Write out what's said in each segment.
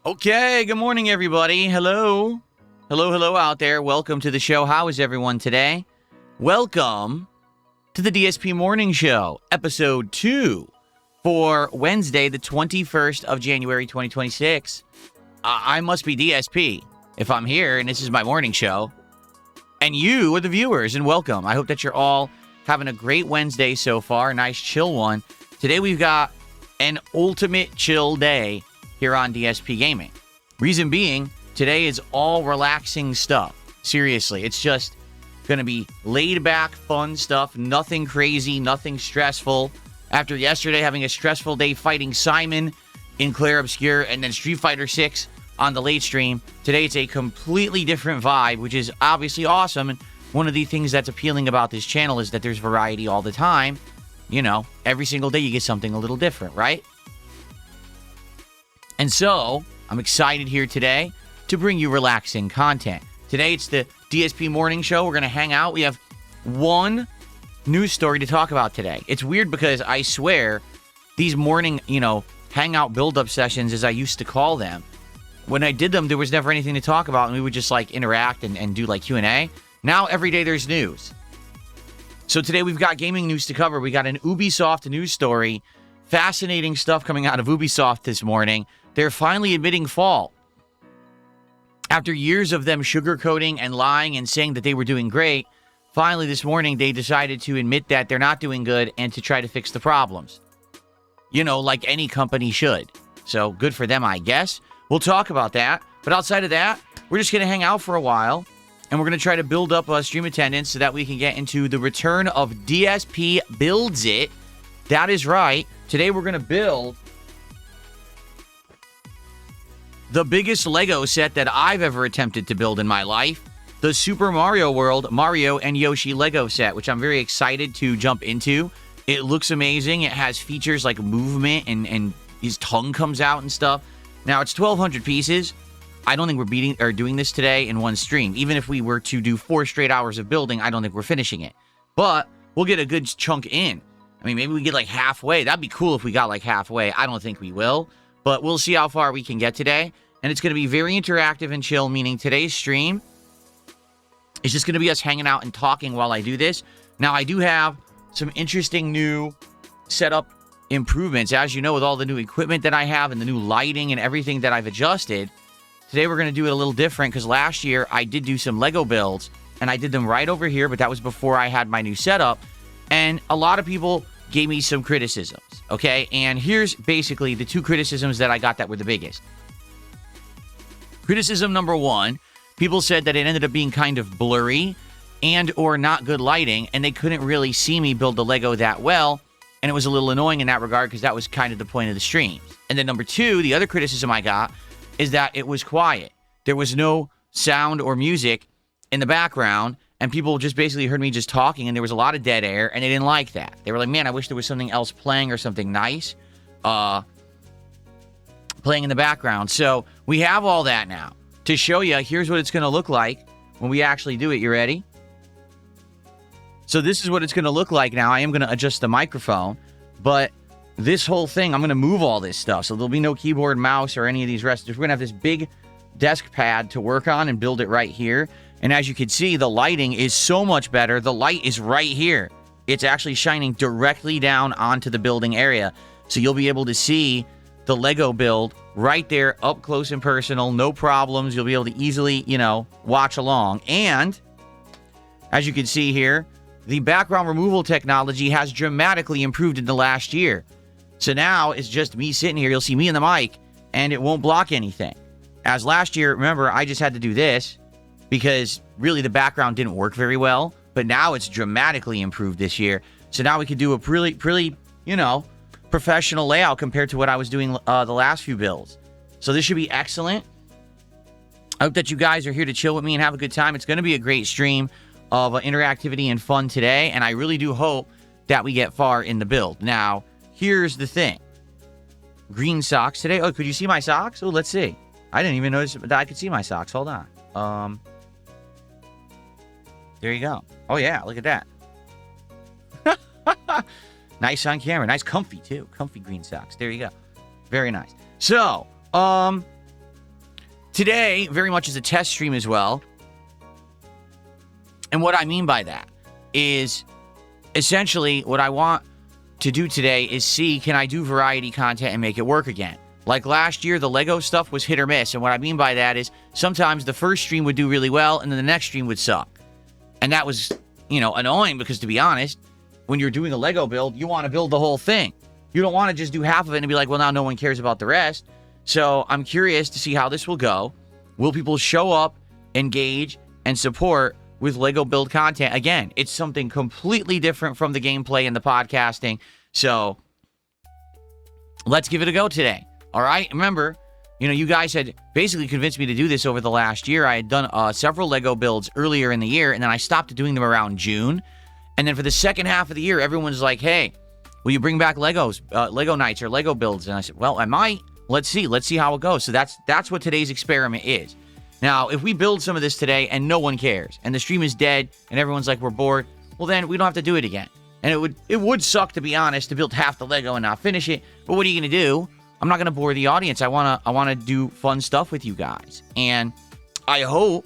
Okay, good morning, everybody. Hello. Hello out there. Welcome to the show. How is everyone today? Welcome to the DSP Morning Show, episode 2 for Wednesday, the 21st of January, 2026. I must be DSP if I'm here, and this is my morning show. And you are the viewers, and welcome. I hope that you're all having a great Wednesday so far, a nice chill one. Today we've got an ultimate chill day here on DSP Gaming. Reason being, today is all relaxing stuff. Seriously, it's just going to be laid back, fun stuff. Nothing crazy, nothing stressful. After yesterday having a stressful day fighting Simon in Clair Obscure and then Street Fighter 6 on the late stream, today it's a completely different vibe, which is obviously awesome. And one of the things that's appealing about this channel is that there's variety all the time. You know, every single day you get something a little different, right? And so, I'm excited here today to bring you relaxing content. Today, it's the DSP Morning Show. We're going to hang out. We have one news story to talk about today. It's weird because I swear these morning, hangout build-up sessions, as I used to call them, when I did them, there was never anything to talk about, and we would just, interact and do, Q&A. Now, every day there's news. So today, we've got gaming news to cover. We got an Ubisoft news story. Fascinating stuff coming out of Ubisoft this morning. They're finally admitting fault. After years of them sugarcoating and lying and saying that they were doing great, finally this morning they decided to admit that they're not doing good and to try to fix the problems. Like any company should. So good for them, I guess. We'll talk about that. But outside of that, we're just going to hang out for a while. And we're going to try to build up stream attendance so that we can get into the return of DSP Builds It. That is right. Today we're going to build the biggest Lego set that I've ever attempted to build in my life. The Super Mario World Mario and Yoshi Lego set, which I'm very excited to jump into. It looks amazing. It has features like movement and his tongue comes out and stuff. Now, it's 1,200 pieces. I don't think we're doing this today in one stream. Even if we were to do 4 straight hours of building, I don't think we're finishing it. But we'll get a good chunk in. I mean, maybe we get halfway. That'd be cool if we got halfway. I don't think we will. But we'll see how far we can get today. And it's going to be very interactive and chill, meaning today's stream is just going to be us hanging out and talking while I do this. Now, I do have some interesting new setup improvements. As you know, with all the new equipment that I have and the new lighting and everything that I've adjusted, today we're going to do it a little different because last year I did do some Lego builds and I did them right over here, but that was before I had my new setup. And a lot of people gave me some criticisms, okay? And here's basically the 2 criticisms that I got that were the biggest. Criticism number 1, people said that it ended up being kind of blurry and or not good lighting, and they couldn't really see me build the Lego that well, and it was a little annoying in that regard because that was kind of the point of the streams. And then number 2, the other criticism I got is that it was quiet. There was no sound or music in the background, and people just basically heard me just talking, and there was a lot of dead air, and they didn't like that. They were like, man, I wish there was something else playing or something nice playing in the background. So we have all that now. To show you, here's what it's going to look like when we actually do it. You ready? So this is what it's going to look like now. I am going to adjust the microphone, but this whole thing, I'm going to move all this stuff. So there'll be no keyboard, mouse, or any of these rest. We're going to have this big desk pad to work on and build it right here. And as you can see, the lighting is so much better. The light is right here. It's actually shining directly down onto the building area. So you'll be able to see the Lego build right there, up close and personal, no problems. You'll be able to easily, watch along. And as you can see here, the background removal technology has dramatically improved in the last year. So now it's just me sitting here. You'll see me in the mic, and it won't block anything. As last year, remember, I just had to do this because really the background didn't work very well. But now it's dramatically improved this year. So now we can do a really, professional layout compared to what I was doing the last few builds. So this should be excellent. I hope that you guys are here to chill with me and have a good time. It's going to be a great stream of interactivity and fun today, and I really do hope that we get far in the build. Now, here's the thing. Green socks today. Oh, could you see my socks? Oh, let's see. I didn't even notice that I could see my socks. Hold on. There you go. Oh, yeah, look at that. Nice on camera. Nice comfy, too. Comfy green socks. There you go. Very nice. So, Today, very much is a test stream as well. And what I mean by that is essentially what I want to do today is see, can I do variety content and make it work again? Like last year, the Lego stuff was hit or miss. And what I mean by that is sometimes the first stream would do really well and then the next stream would suck. And that was, annoying because, to be honest, when you're doing a Lego build, you want to build the whole thing. You don't want to just do half of it and be like, well, now no one cares about the rest. So I'm curious to see how this will go. Will people show up, engage, and support with Lego build content? Again, it's something completely different from the gameplay and the podcasting. So let's give it a go today. All right. Remember, you guys had basically convinced me to do this over the last year. I had done several Lego builds earlier in the year, and then I stopped doing them around June. And then for the second half of the year, everyone's like, hey, will you bring back Lego nights or Lego builds? And I said, well, I might. Let's see. Let's see how it goes. So that's what today's experiment is. Now, if we build some of this today and no one cares, and the stream is dead, and everyone's like, we're bored, well, then we don't have to do it again. And it would suck, to be honest, to build half the Lego and not finish it. But what are you going to do? I'm not going to bore the audience. I want to do fun stuff with you guys. And I hope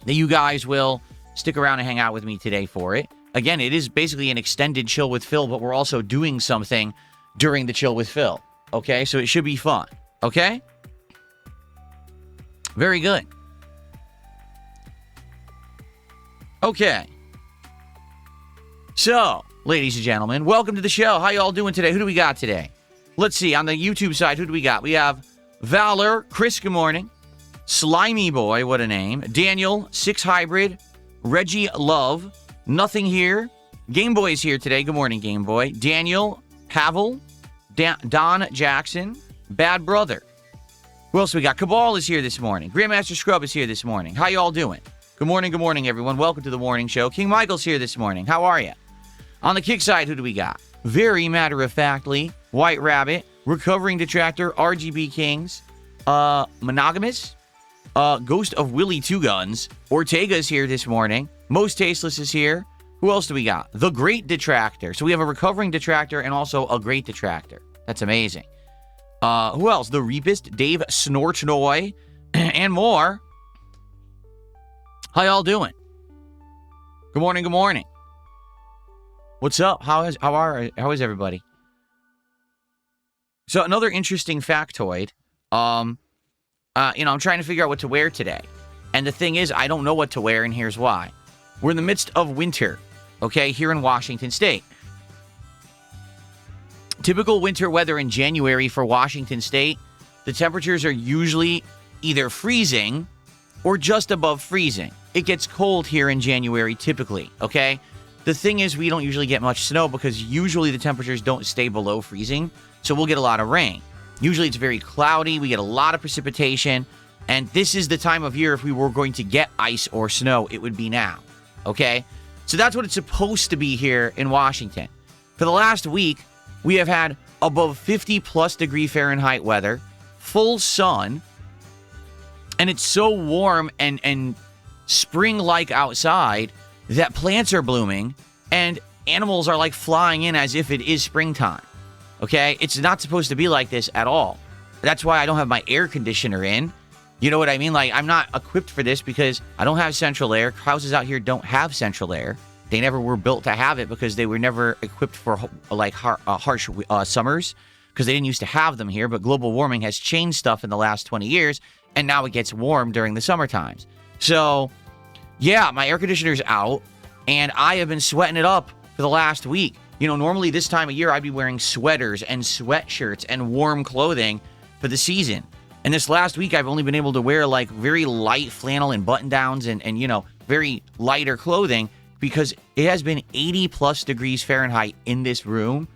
that you guys will stick around and hang out with me today for it. Again, it is basically an extended Chill with Phil, but we're also doing something during the Chill with Phil. Okay? So it should be fun. Okay? Very good. Okay. So, ladies and gentlemen, welcome to the show. How y'all doing today? Who do we got today? Let's see. On the YouTube side, who do we got? We have Valor, Chris, good morning. Slimy Boy, what a name. Daniel, 6 Hybrid, Reggie Love, Nothing Here. Game Boy's here today. Good morning, Game Boy. Daniel, Pavel, Don Jackson, Bad Brother. Who else we got? Cabal is here this morning. Grandmaster Scrub is here this morning. How y'all doing? Good morning, everyone. Welcome to the morning show. King Michael's here this morning. How are you? On the kick side, who do we got? Very matter-of-factly, White Rabbit, Recovering Detractor, RGB Kings, Monogamous, Ghost of Willie Two Guns, Ortega's here this morning, Most Tasteless is here. Who else do we got? The Great Detractor. So we have a Recovering Detractor and also a Great Detractor. That's amazing. Who else? The Reapist, Dave Snortnoy, and more. How y'all doing? Good morning. What's up? How is everybody? So another interesting factoid. I'm trying to figure out what to wear today. And the thing is, I don't know what to wear, and here's why. We're in the midst of winter, okay, here in Washington State. Typical winter weather in January for Washington State, the temperatures are usually either freezing or just above freezing. It gets cold here in January typically, okay? The thing is, we don't usually get much snow because usually the temperatures don't stay below freezing, so we'll get a lot of rain. Usually it's very cloudy, we get a lot of precipitation, and this is the time of year if we were going to get ice or snow, it would be now, okay? So that's what it's supposed to be here in Washington. For the last week, we have had above 50+ degree Fahrenheit weather, full sun, and it's so warm and spring-like outside that plants are blooming and animals are like flying in as if it is springtime. Okay? It's not supposed to be like this at all. That's why I don't have my air conditioner in. You know what I mean? Like, I'm not equipped for this because I don't have central air. Houses out here don't have central air. They never were built to have it because they were never equipped for like harsh summers because they didn't used to have them here. But global warming has changed stuff in the last 20 years, and now it gets warm during the summer times. So, yeah, my air conditioner's out, and I have been sweating it up for the last week. Normally this time of year, I'd be wearing sweaters and sweatshirts and warm clothing for the season. And this last week, I've only been able to wear, like, very light flannel and button-downs and very lighter clothing because it has been 80+ degrees Fahrenheit in this room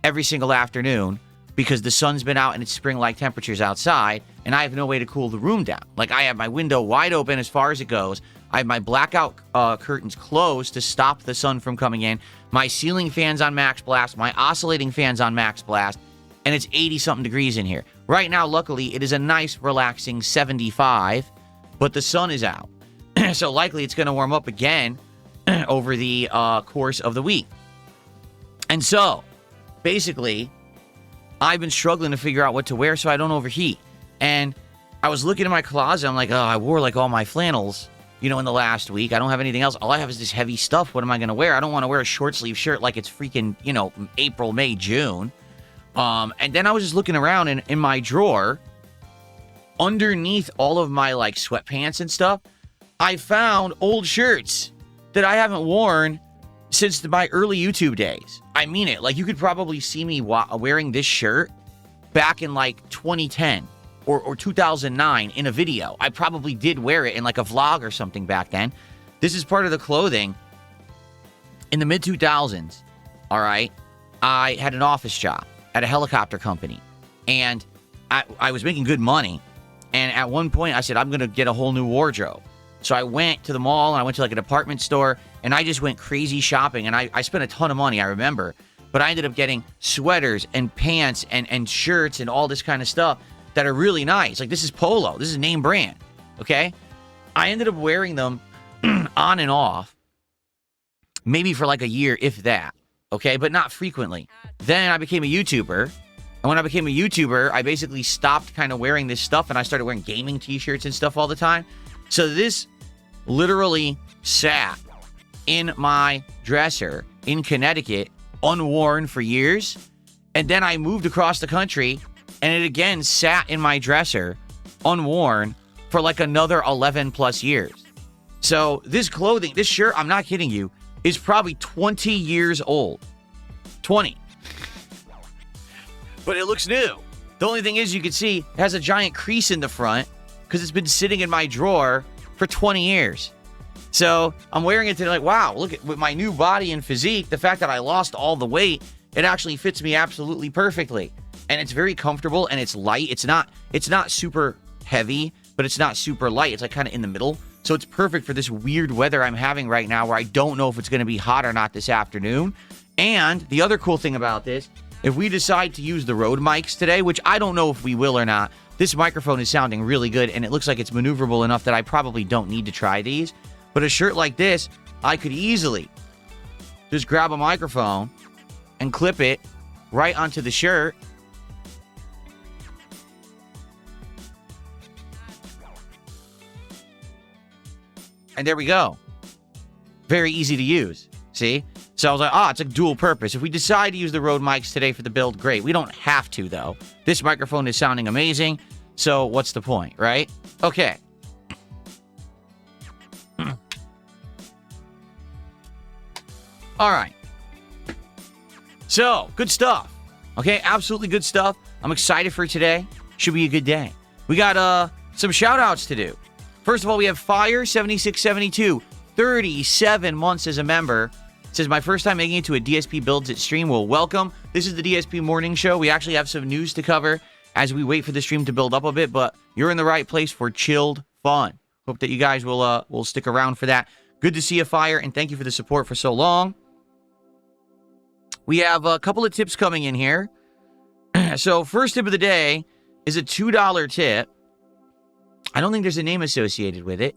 every single afternoon because the sun's been out and it's spring-like temperatures outside, and I have no way to cool the room down. Like, I have my window wide open as far as it goes. I have my blackout curtains closed to stop the sun from coming in. My ceiling fan's on max blast. My oscillating fan's on max blast. And it's 80-something degrees in here. Right now, luckily, it is a nice, relaxing 75, but the sun is out. So likely it's going to warm up again over the course of the week. And so, basically, I've been struggling to figure out what to wear so I don't overheat. And I was looking in my closet. I'm like, oh, I wore like all my flannels, you know, in the last week. I don't have anything else. All I have is this heavy stuff. What am I going to wear? I don't want to wear a short sleeve shirt like it's freaking, you know, April, May, June. And then I was just looking around in my drawer, underneath all of my like sweatpants and stuff, I found old shirts that I haven't worn since my early YouTube days. I mean it. Like, you could probably see me wearing this shirt back in like 2010 or 2009 in a video. I probably did wear it in like a vlog or something back then. This is part of the clothing. In the mid-2000s, all right, I had an office job at a helicopter company, and I was making good money. And at one point, I said, I'm going to get a whole new wardrobe. So I went to the mall, and I went to like a department store, and I just went crazy shopping, and I spent a ton of money, I remember. But I ended up getting sweaters and pants and shirts and all this kind of stuff that are really nice. Like, this is Polo. This is name brand, okay? I ended up wearing them on and off, maybe for like a year, if that, okay? But not frequently. Then I became a YouTuber. And when I became a YouTuber, I basically stopped kind of wearing this stuff, and I started wearing gaming t-shirts and stuff all the time. So this literally sat in my dresser in Connecticut, unworn for years. And then I moved across the country, and it again sat in my dresser, unworn, for like another 11 plus years. So this clothing, this shirt, I'm not kidding you, is probably 20 years old. 20. But it looks new. The only thing is, you can see it has a giant crease in the front because it's been sitting in my drawer for 20 years. So I'm wearing it today like, wow, look at with my new body and physique, the fact that I lost all the weight, it actually fits me absolutely perfectly. And it's very comfortable, and it's light. It's not super heavy, but it's not super light. It's like kind of in the middle. So it's perfect for this weird weather I'm having right now, where I don't know if it's going to be hot or not this afternoon. And the other cool thing about this, if we decide to use the Rode mics today, which I don't know if we will or not, this microphone is sounding really good, and it looks like it's maneuverable enough that I probably don't need to try these. But a shirt like this, I could easily just grab a microphone and clip it right onto the shirt. And there we go. Very easy to use. See? So I was like, it's a dual purpose. If we decide to use the Rode mics today for the build, great. We don't have to, though. This microphone is sounding amazing. So what's the point, right? Okay. All right. So, good stuff. Okay, absolutely good stuff. I'm excited for today. Should be a good day. We got some shout-outs to do. First of all, we have Fire7672, 37 months as a member. It says, my first time making it to a DSP Builds It stream. Well, welcome. This is the DSP Morning Show. We actually have some news to cover as we wait for the stream to build up a bit, but you're in the right place for chilled fun. Hope that you guys will stick around for that. Good to see you, Fire, and thank you for the support for so long. We have a couple of tips coming in here. So, first tip of the day is a $2 tip. I don't think there's a name associated with it.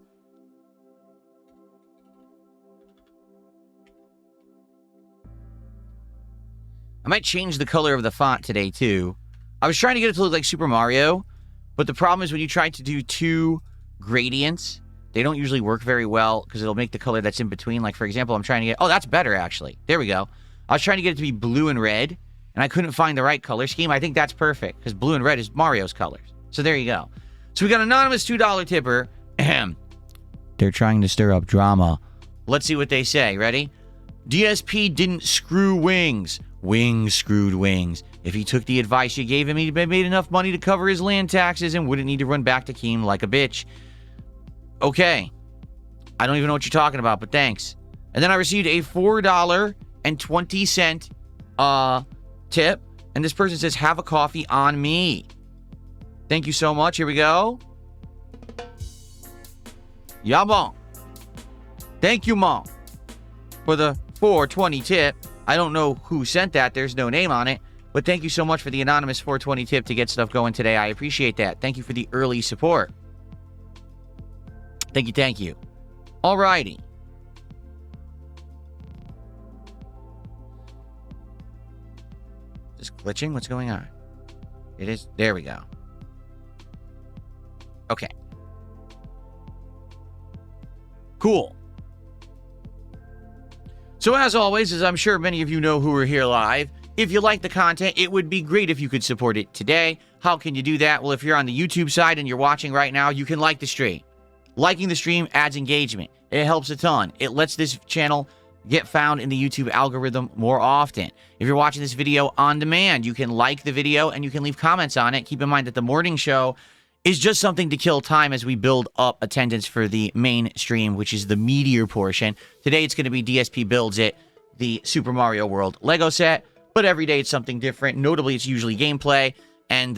I might change the color of the font today, too. I was trying to get it to look like Super Mario, but the problem is when you try to do two gradients, they don't usually work very well because it'll make the color that's in between. Like, for example, I'm trying to get... Oh, that's better, actually. There we go. I was trying to get it to be blue and red, and I couldn't find the right color scheme. I think that's perfect because blue and red is Mario's colors. So there you go. So we got an anonymous $2 tipper. They're trying to stir up drama. Let's see what they say. Ready? DSP didn't screw wings. Wings screwed wings. If he took the advice you gave him, he'd made enough money to cover his land taxes and wouldn't need to run back to Keem like a bitch. Okay. I don't even know what you're talking about, but thanks. And then I received a $4.20 tip. And this person says, have a coffee on me. Thank you so much. Here we go. Yeah, bon. Thank you, Mom, for the $4.20 tip. I don't know who sent that. There's no name on it. But thank you so much for the anonymous $4.20 tip to get stuff going today. I appreciate that. Thank you for the early support. Thank you, thank you. Alrighty. Is this glitching? What's going on? It is. There we go. Okay. Cool. So as always, as I'm sure many of you know who are here live, if you like the content, it would be great if you could support it today. How can you do that? Well, if you're on the YouTube side and you're watching right now, you can like the stream. Liking the stream adds engagement. It helps a ton. It lets this channel get found in the YouTube algorithm more often. If you're watching this video on demand, you can like the video and you can leave comments on it. Keep in mind that the morning show is just something to kill time as we build up attendance for the main stream, which is the meatier portion. Today, it's going to be DSP Builds It, the Super Mario World Lego set, but every day it's something different. Notably, it's usually gameplay. And,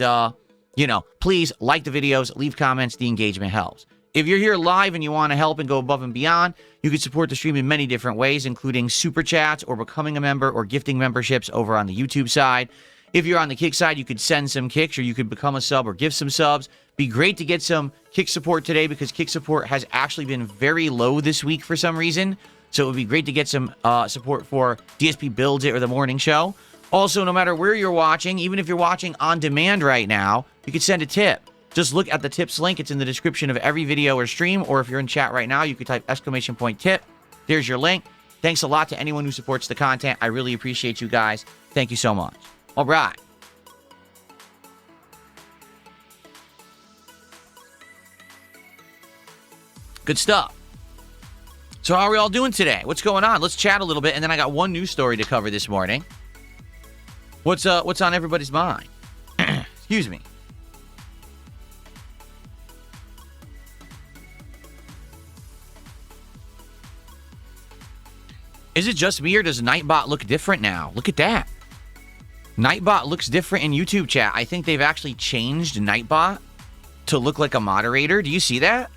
please like the videos, leave comments. The engagement helps. If you're here live and you want to help and go above and beyond, you can support the stream in many different ways, including super chats or becoming a member or gifting memberships over on the YouTube side. If you're on the Kick side, you could send some kicks or you could become a sub or give some subs. Be great to get some Kick support today because Kick support has actually been very low this week for some reason. So it would be great to get some support for DSP Builds It or the morning show. Also, no matter where you're watching, even if you're watching on demand right now, you could send a tip. Just look at the tips link. It's in the description of every video or stream. Or if you're in chat right now, you could type !tip. There's your link. Thanks a lot to anyone who supports the content. I really appreciate you guys. Thank you so much. All right. Good stuff. So how are we all doing today? What's going on? Let's chat a little bit, and then I got one news story to cover this morning. What's on everybody's mind? Excuse me. Is it just me or does Nightbot look different now? Look at that. Nightbot looks different in YouTube chat. I think they've actually changed Nightbot to look like a moderator. Do you see that?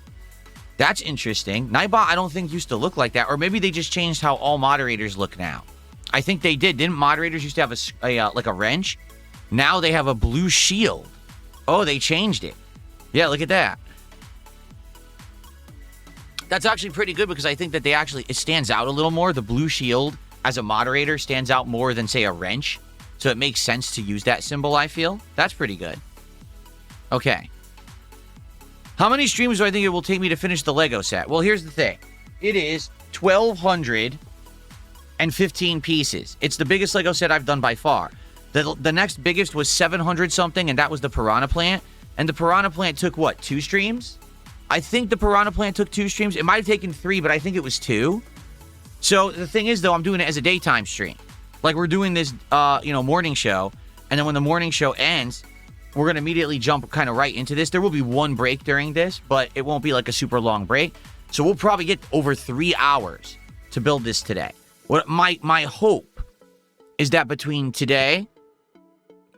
That's interesting. Nightbot, I don't think used to look like that. Or maybe they just changed how all moderators look now. I think they did. Didn't moderators used to have like a wrench? Now they have a blue shield. Oh, they changed it. Yeah, look at that. That's actually pretty good because I think that it stands out a little more. The blue shield as a moderator stands out more than, say, a wrench. So it makes sense to use that symbol, I feel. That's pretty good. Okay. How many streams do I think it will take me to finish the Lego set? Well, here's the thing. It is 1,215 pieces. It's the biggest Lego set I've done by far. The next biggest was 700 something, and that was the Piranha Plant. And the Piranha Plant took, what, 2 streams? I think the Piranha Plant took 2 streams. It might have taken 3, but I think it was 2. So the thing is, though, I'm doing it as a daytime stream. Like, we're doing this, morning show. And then when the morning show ends, we're going to immediately jump kind of right into this. There will be one break during this, but it won't be like a super long break. So we'll probably get over 3 hours to build this today. What my hope is that between today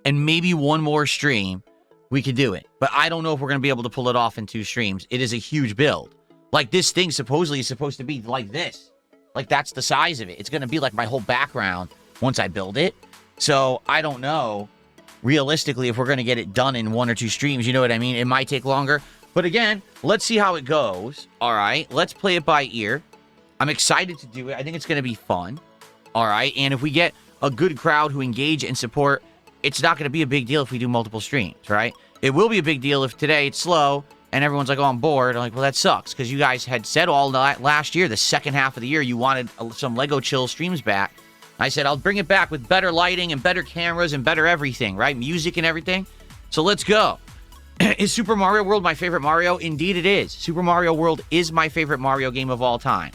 and maybe one more stream, we could do it. But I don't know if we're going to be able to pull it off in 2 streams. It is a huge build. Like, this thing supposedly is supposed to be like this. Like, that's the size of it. It's going to be like my whole background once I build it. So I don't know, realistically, if we're going to get it done in 1 or 2 streams. You know what I mean? It might take longer. But again, let's see how it goes. All right. Let's play it by ear. I'm excited to do it. I think it's going to be fun. All right. And if we get a good crowd who engage and support, it's not going to be a big deal if we do multiple streams, right? It will be a big deal if today it's slow and everyone's like, oh, I'm bored. I'm like, well, that sucks because you guys had said all last year, the second half of the year, you wanted some Lego Chill streams back. I said, I'll bring it back with better lighting and better cameras and better everything, right? Music and everything. So let's go. Is Super Mario World my favorite Mario? Indeed it is. Super Mario World is my favorite Mario game of all time.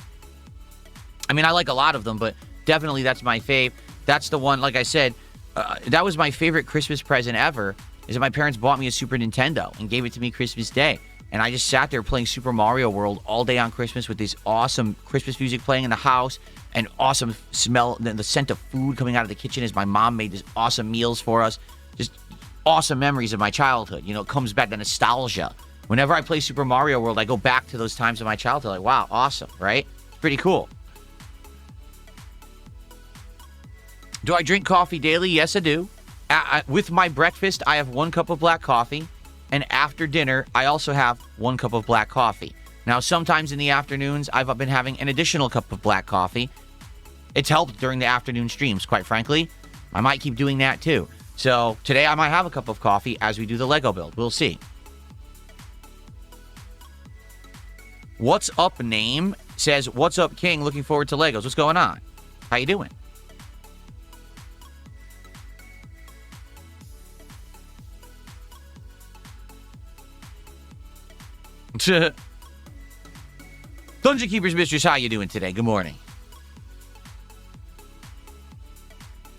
I mean, I like a lot of them, but definitely that's my fave. That's the one, like I said, that was my favorite Christmas present ever, is that my parents bought me a Super Nintendo and gave it to me Christmas Day. And I just sat there playing Super Mario World all day on Christmas with this awesome Christmas music playing in the house and awesome smell, the scent of food coming out of the kitchen as my mom made this awesome meals for us. Just awesome memories of my childhood. You know, it comes back, the nostalgia. Whenever I play Super Mario World, I go back to those times of my childhood. Like, wow, awesome, right? It's pretty cool. Do I drink coffee daily? Yes, I do. With my breakfast, I have 1 cup of black coffee. And after dinner, I also have 1 cup of black coffee. Now, sometimes in the afternoons, I've been having an additional cup of black coffee. It's helped during the afternoon streams, quite frankly. I might keep doing that too. So today I might have a cup of coffee as we do the Lego build. We'll see. What's Up Name says, "What's up, King? Looking forward to Legos." What's going on? How you doing? Dungeon Keeper's Mistress, how you doing today? Good morning.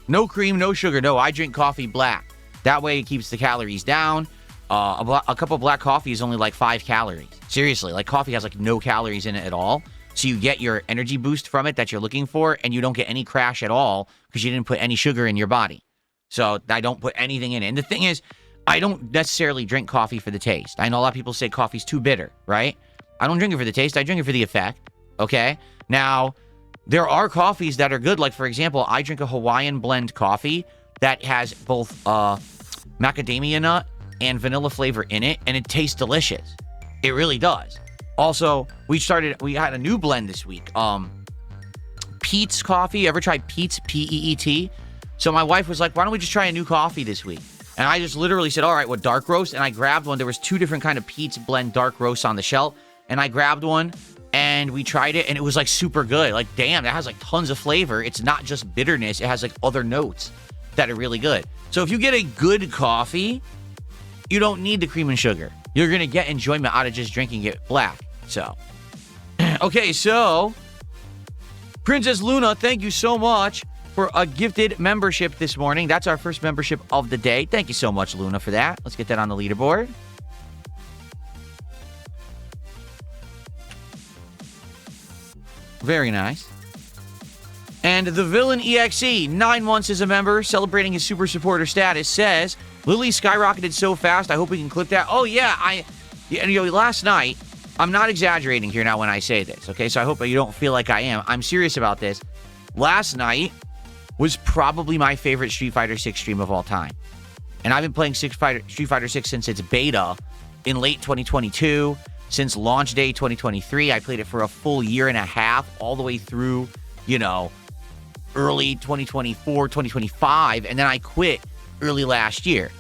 No cream, no sugar. No, I drink coffee black. That way it keeps the calories down. A cup of black coffee is only like 5 calories. Seriously, like coffee has like no calories in it at all. So you get your energy boost from it that you're looking for, and you don't get any crash at all because you didn't put any sugar in your body. So I don't put anything in it. And the thing is, I don't necessarily drink coffee for the taste. I know a lot of people say coffee's too bitter, right? I don't drink it for the taste. I drink it for the effect, okay? Now, there are coffees that are good. Like, for example, I drink a Hawaiian blend coffee that has both macadamia nut and vanilla flavor in it, and it tastes delicious. It really does. Also, we had a new blend this week. Peet's coffee. Ever tried Peet's? P-E-E-T? So my wife was like, why don't we just try a new coffee this week? And I just literally said, all right, what, dark roast? And I grabbed one. There was 2 different kind of Peet's blend dark roasts on the shelf. And I grabbed one, and we tried it, and it was, like, super good. Like, damn, that has, like, tons of flavor. It's not just bitterness. It has, like, other notes that are really good. So if you get a good coffee, you don't need the cream and sugar. You're going to get enjoyment out of just drinking it black. So, okay, so, Princess Luna, thank you so much for a gifted membership this morning. That's our first membership of the day. Thank you so much, Luna, for that. Let's get that on the leaderboard. Very nice. And the Villain EXE, 9 months as a member, celebrating his super supporter status, says, Lily skyrocketed so fast, I hope we can clip that. Oh, yeah, last night, I'm not exaggerating here now when I say this, okay? So I hope you don't feel like I am. I'm serious about this. Last night was probably my favorite Street Fighter 6 stream of all time. And I've been playing Street Fighter 6 since its beta in late 2022. Since launch day 2023, I played it for a full year and a half, all the way through, early 2024, 2025, and then I quit early last year.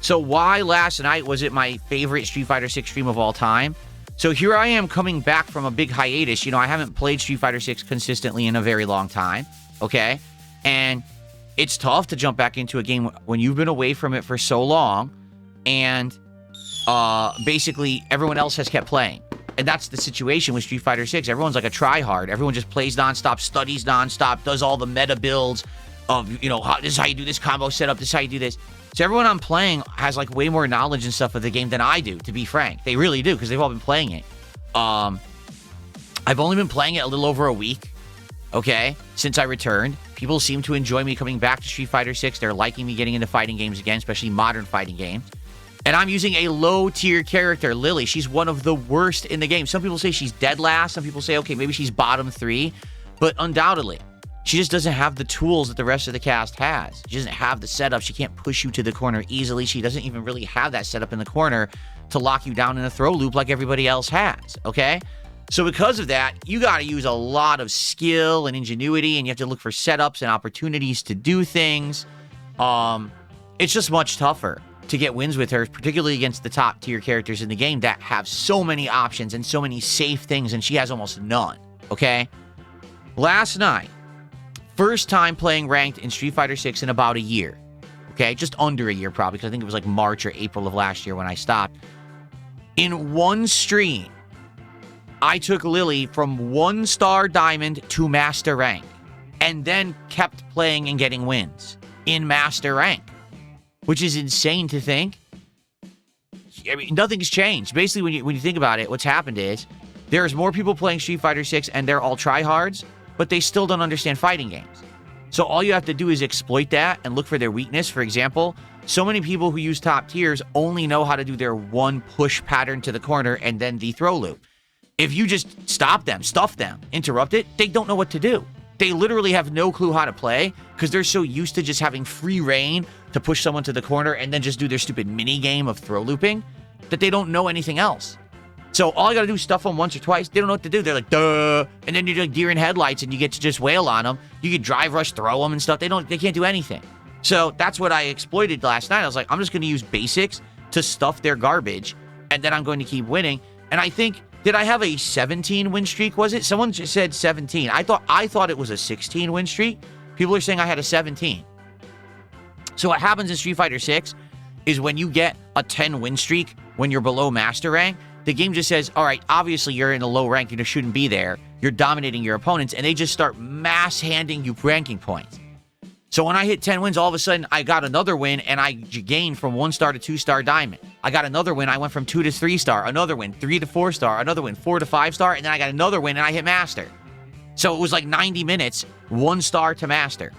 So why last night was it my favorite Street Fighter 6 stream of all time? So here I am coming back from a big hiatus. I haven't played Street Fighter 6 consistently in a very long time, okay? And it's tough to jump back into a game when you've been away from it for so long, and basically everyone else has kept playing. And that's the situation with Street Fighter 6. Everyone's like a tryhard. Everyone just plays nonstop, studies nonstop, does all the meta builds of, this is how you do this combo setup, this is how you do this. So everyone I'm playing has like way more knowledge and stuff of the game than I do, to be frank. They really do, because they've all been playing it. I've only been playing it a little over a week, okay, since I returned. People seem to enjoy me coming back to Street Fighter 6. They're liking me getting into fighting games again, especially modern fighting games. And I'm using a low-tier character, Lily. She's one of the worst in the game. Some people say she's dead last. Some people say, okay, maybe she's bottom 3. But undoubtedly, she just doesn't have the tools that the rest of the cast has. She doesn't have the setup. She can't push you to the corner easily. She doesn't even really have that setup in the corner to lock you down in a throw loop like everybody else has, okay? So because of that, you got to use a lot of skill and ingenuity, and you have to look for setups and opportunities to do things. It's just much tougher to get wins with her, particularly against the top tier characters in the game that have so many options and so many safe things, and she has almost none, okay? Last night, first time playing ranked in Street Fighter 6 in about a year, okay? Just under a year probably, because I think it was like March or April of last year when I stopped. In one stream, I took Lily from 1-star diamond to master rank, and then kept playing and getting wins in master rank, which is insane to think. I mean, nothing's changed. Basically, when you think about it, what's happened is there's more people playing Street Fighter 6, and they're all tryhards, but they still don't understand fighting games. So all you have to do is exploit that and look for their weakness. For example, so many people who use top tiers only know how to do their one push pattern to the corner and then the throw loop. If you just stop them, stuff them, interrupt it, they don't know what to do. They literally have no clue how to play because they're so used to just having free reign to push someone to the corner and then just do their stupid mini game of throw looping that they don't know anything else. So all you got to do is stuff them once or twice. They don't know what to do. They're like, duh. And then you're like deer in headlights and you get to just wail on them. You can drive rush, throw them and stuff. They can't do anything. So that's what I exploited last night. I was like, I'm just going to use basics to stuff their garbage, and then I'm going to keep winning. And I think Did I have a 17 win streak, was it? Someone just said 17. I thought it was a 16 win streak. People are saying I had a 17. So what happens in Street Fighter 6 is when you get a 10 win streak when you're below master rank, the game just says, all right, obviously you're in a low rank, you shouldn't be there. You're dominating your opponents, and they just start mass handing you ranking points. So when I hit 10 wins, all of a sudden I got another win, and I gained from 1-star to 2-star diamond. I got another win, I went from 2 to 3-star, another win, 3 to 4-star, another win, 4 to 5-star, and then I got another win, and I hit master. So it was like 90 minutes, 1-star to master.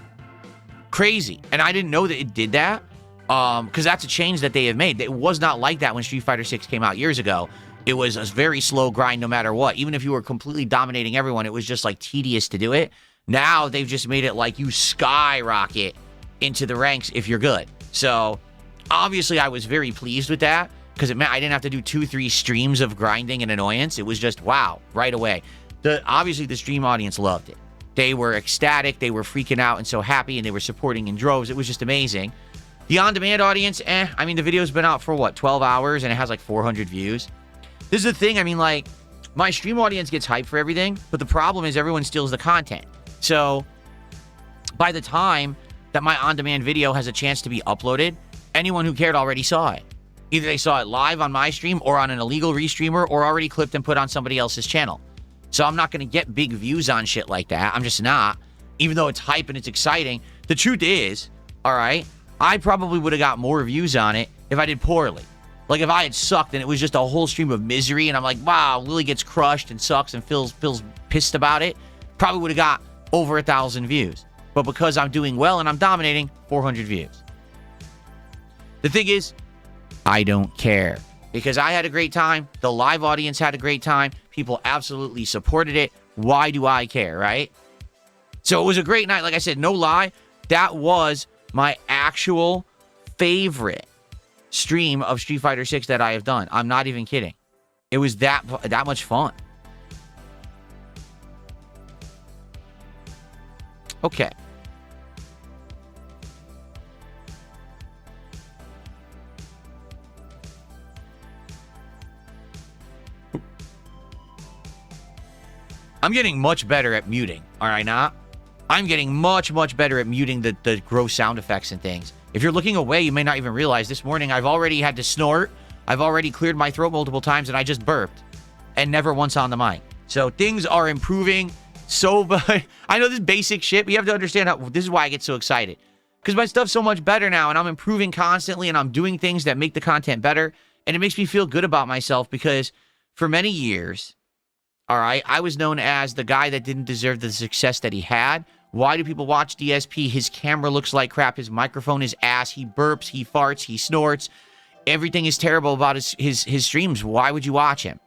Crazy. And I didn't know that it did that, because that's a change that they have made. It was not like that when Street Fighter 6 came out years ago. It was a very slow grind no matter what. Even if you were completely dominating everyone, it was just like tedious to do it. Now they've just made it like you skyrocket into the ranks if you're good. So obviously I was very pleased with that because it meant I didn't have to do 2-3 streams of grinding and annoyance. It was just, wow, right away. Obviously the stream audience loved it. They were ecstatic. They were freaking out and so happy, and they were supporting in droves. It was just amazing. The on-demand audience, I mean, the video's been out for, what, 12 hours, and it has like 400 views. This is the thing. I mean, like, my stream audience gets hyped for everything, but the problem is everyone steals the content. So by the time that my on-demand video has a chance to be uploaded, anyone who cared already saw it. Either they saw it live on my stream or on an illegal restreamer or already clipped and put on somebody else's channel. So I'm not going to get big views on shit like that. I'm just not. Even though it's hype and it's exciting. The truth is, all right, I probably would have got more views on it if I did poorly. Like, if I had sucked and it was just a whole stream of misery and I'm like, wow, Lily gets crushed and sucks and feels pissed about it, probably would have got over 1,000 views. But because I'm doing well and I'm dominating, 400 views. The thing is, I don't care. Because I had a great time. The live audience had a great time. People absolutely supported it. Why do I care, right? So it was a great night. Like I said, no lie, that was my actual favorite stream of Street Fighter 6 that I have done. I'm not even kidding. It was that much fun. Okay. I'm getting much better at muting, are I not? I'm getting much, much better at muting the gross sound effects and things. If you're looking away, you may not even realize this morning I've already had to snort. I've already cleared my throat multiple times, and I just burped. And never once on the mic. So things are improving so much. I know this basic shit, but you have to understand how this is why I get so excited. Because my stuff's so much better now, and I'm improving constantly, and I'm doing things that make the content better. And it makes me feel good about myself because for many years, all right, I was known as the guy that didn't deserve the success that he had. Why do people watch DSP? His camera looks like crap. His microphone is ass. He burps. He farts. He snorts. Everything is terrible about his streams. Why would you watch him?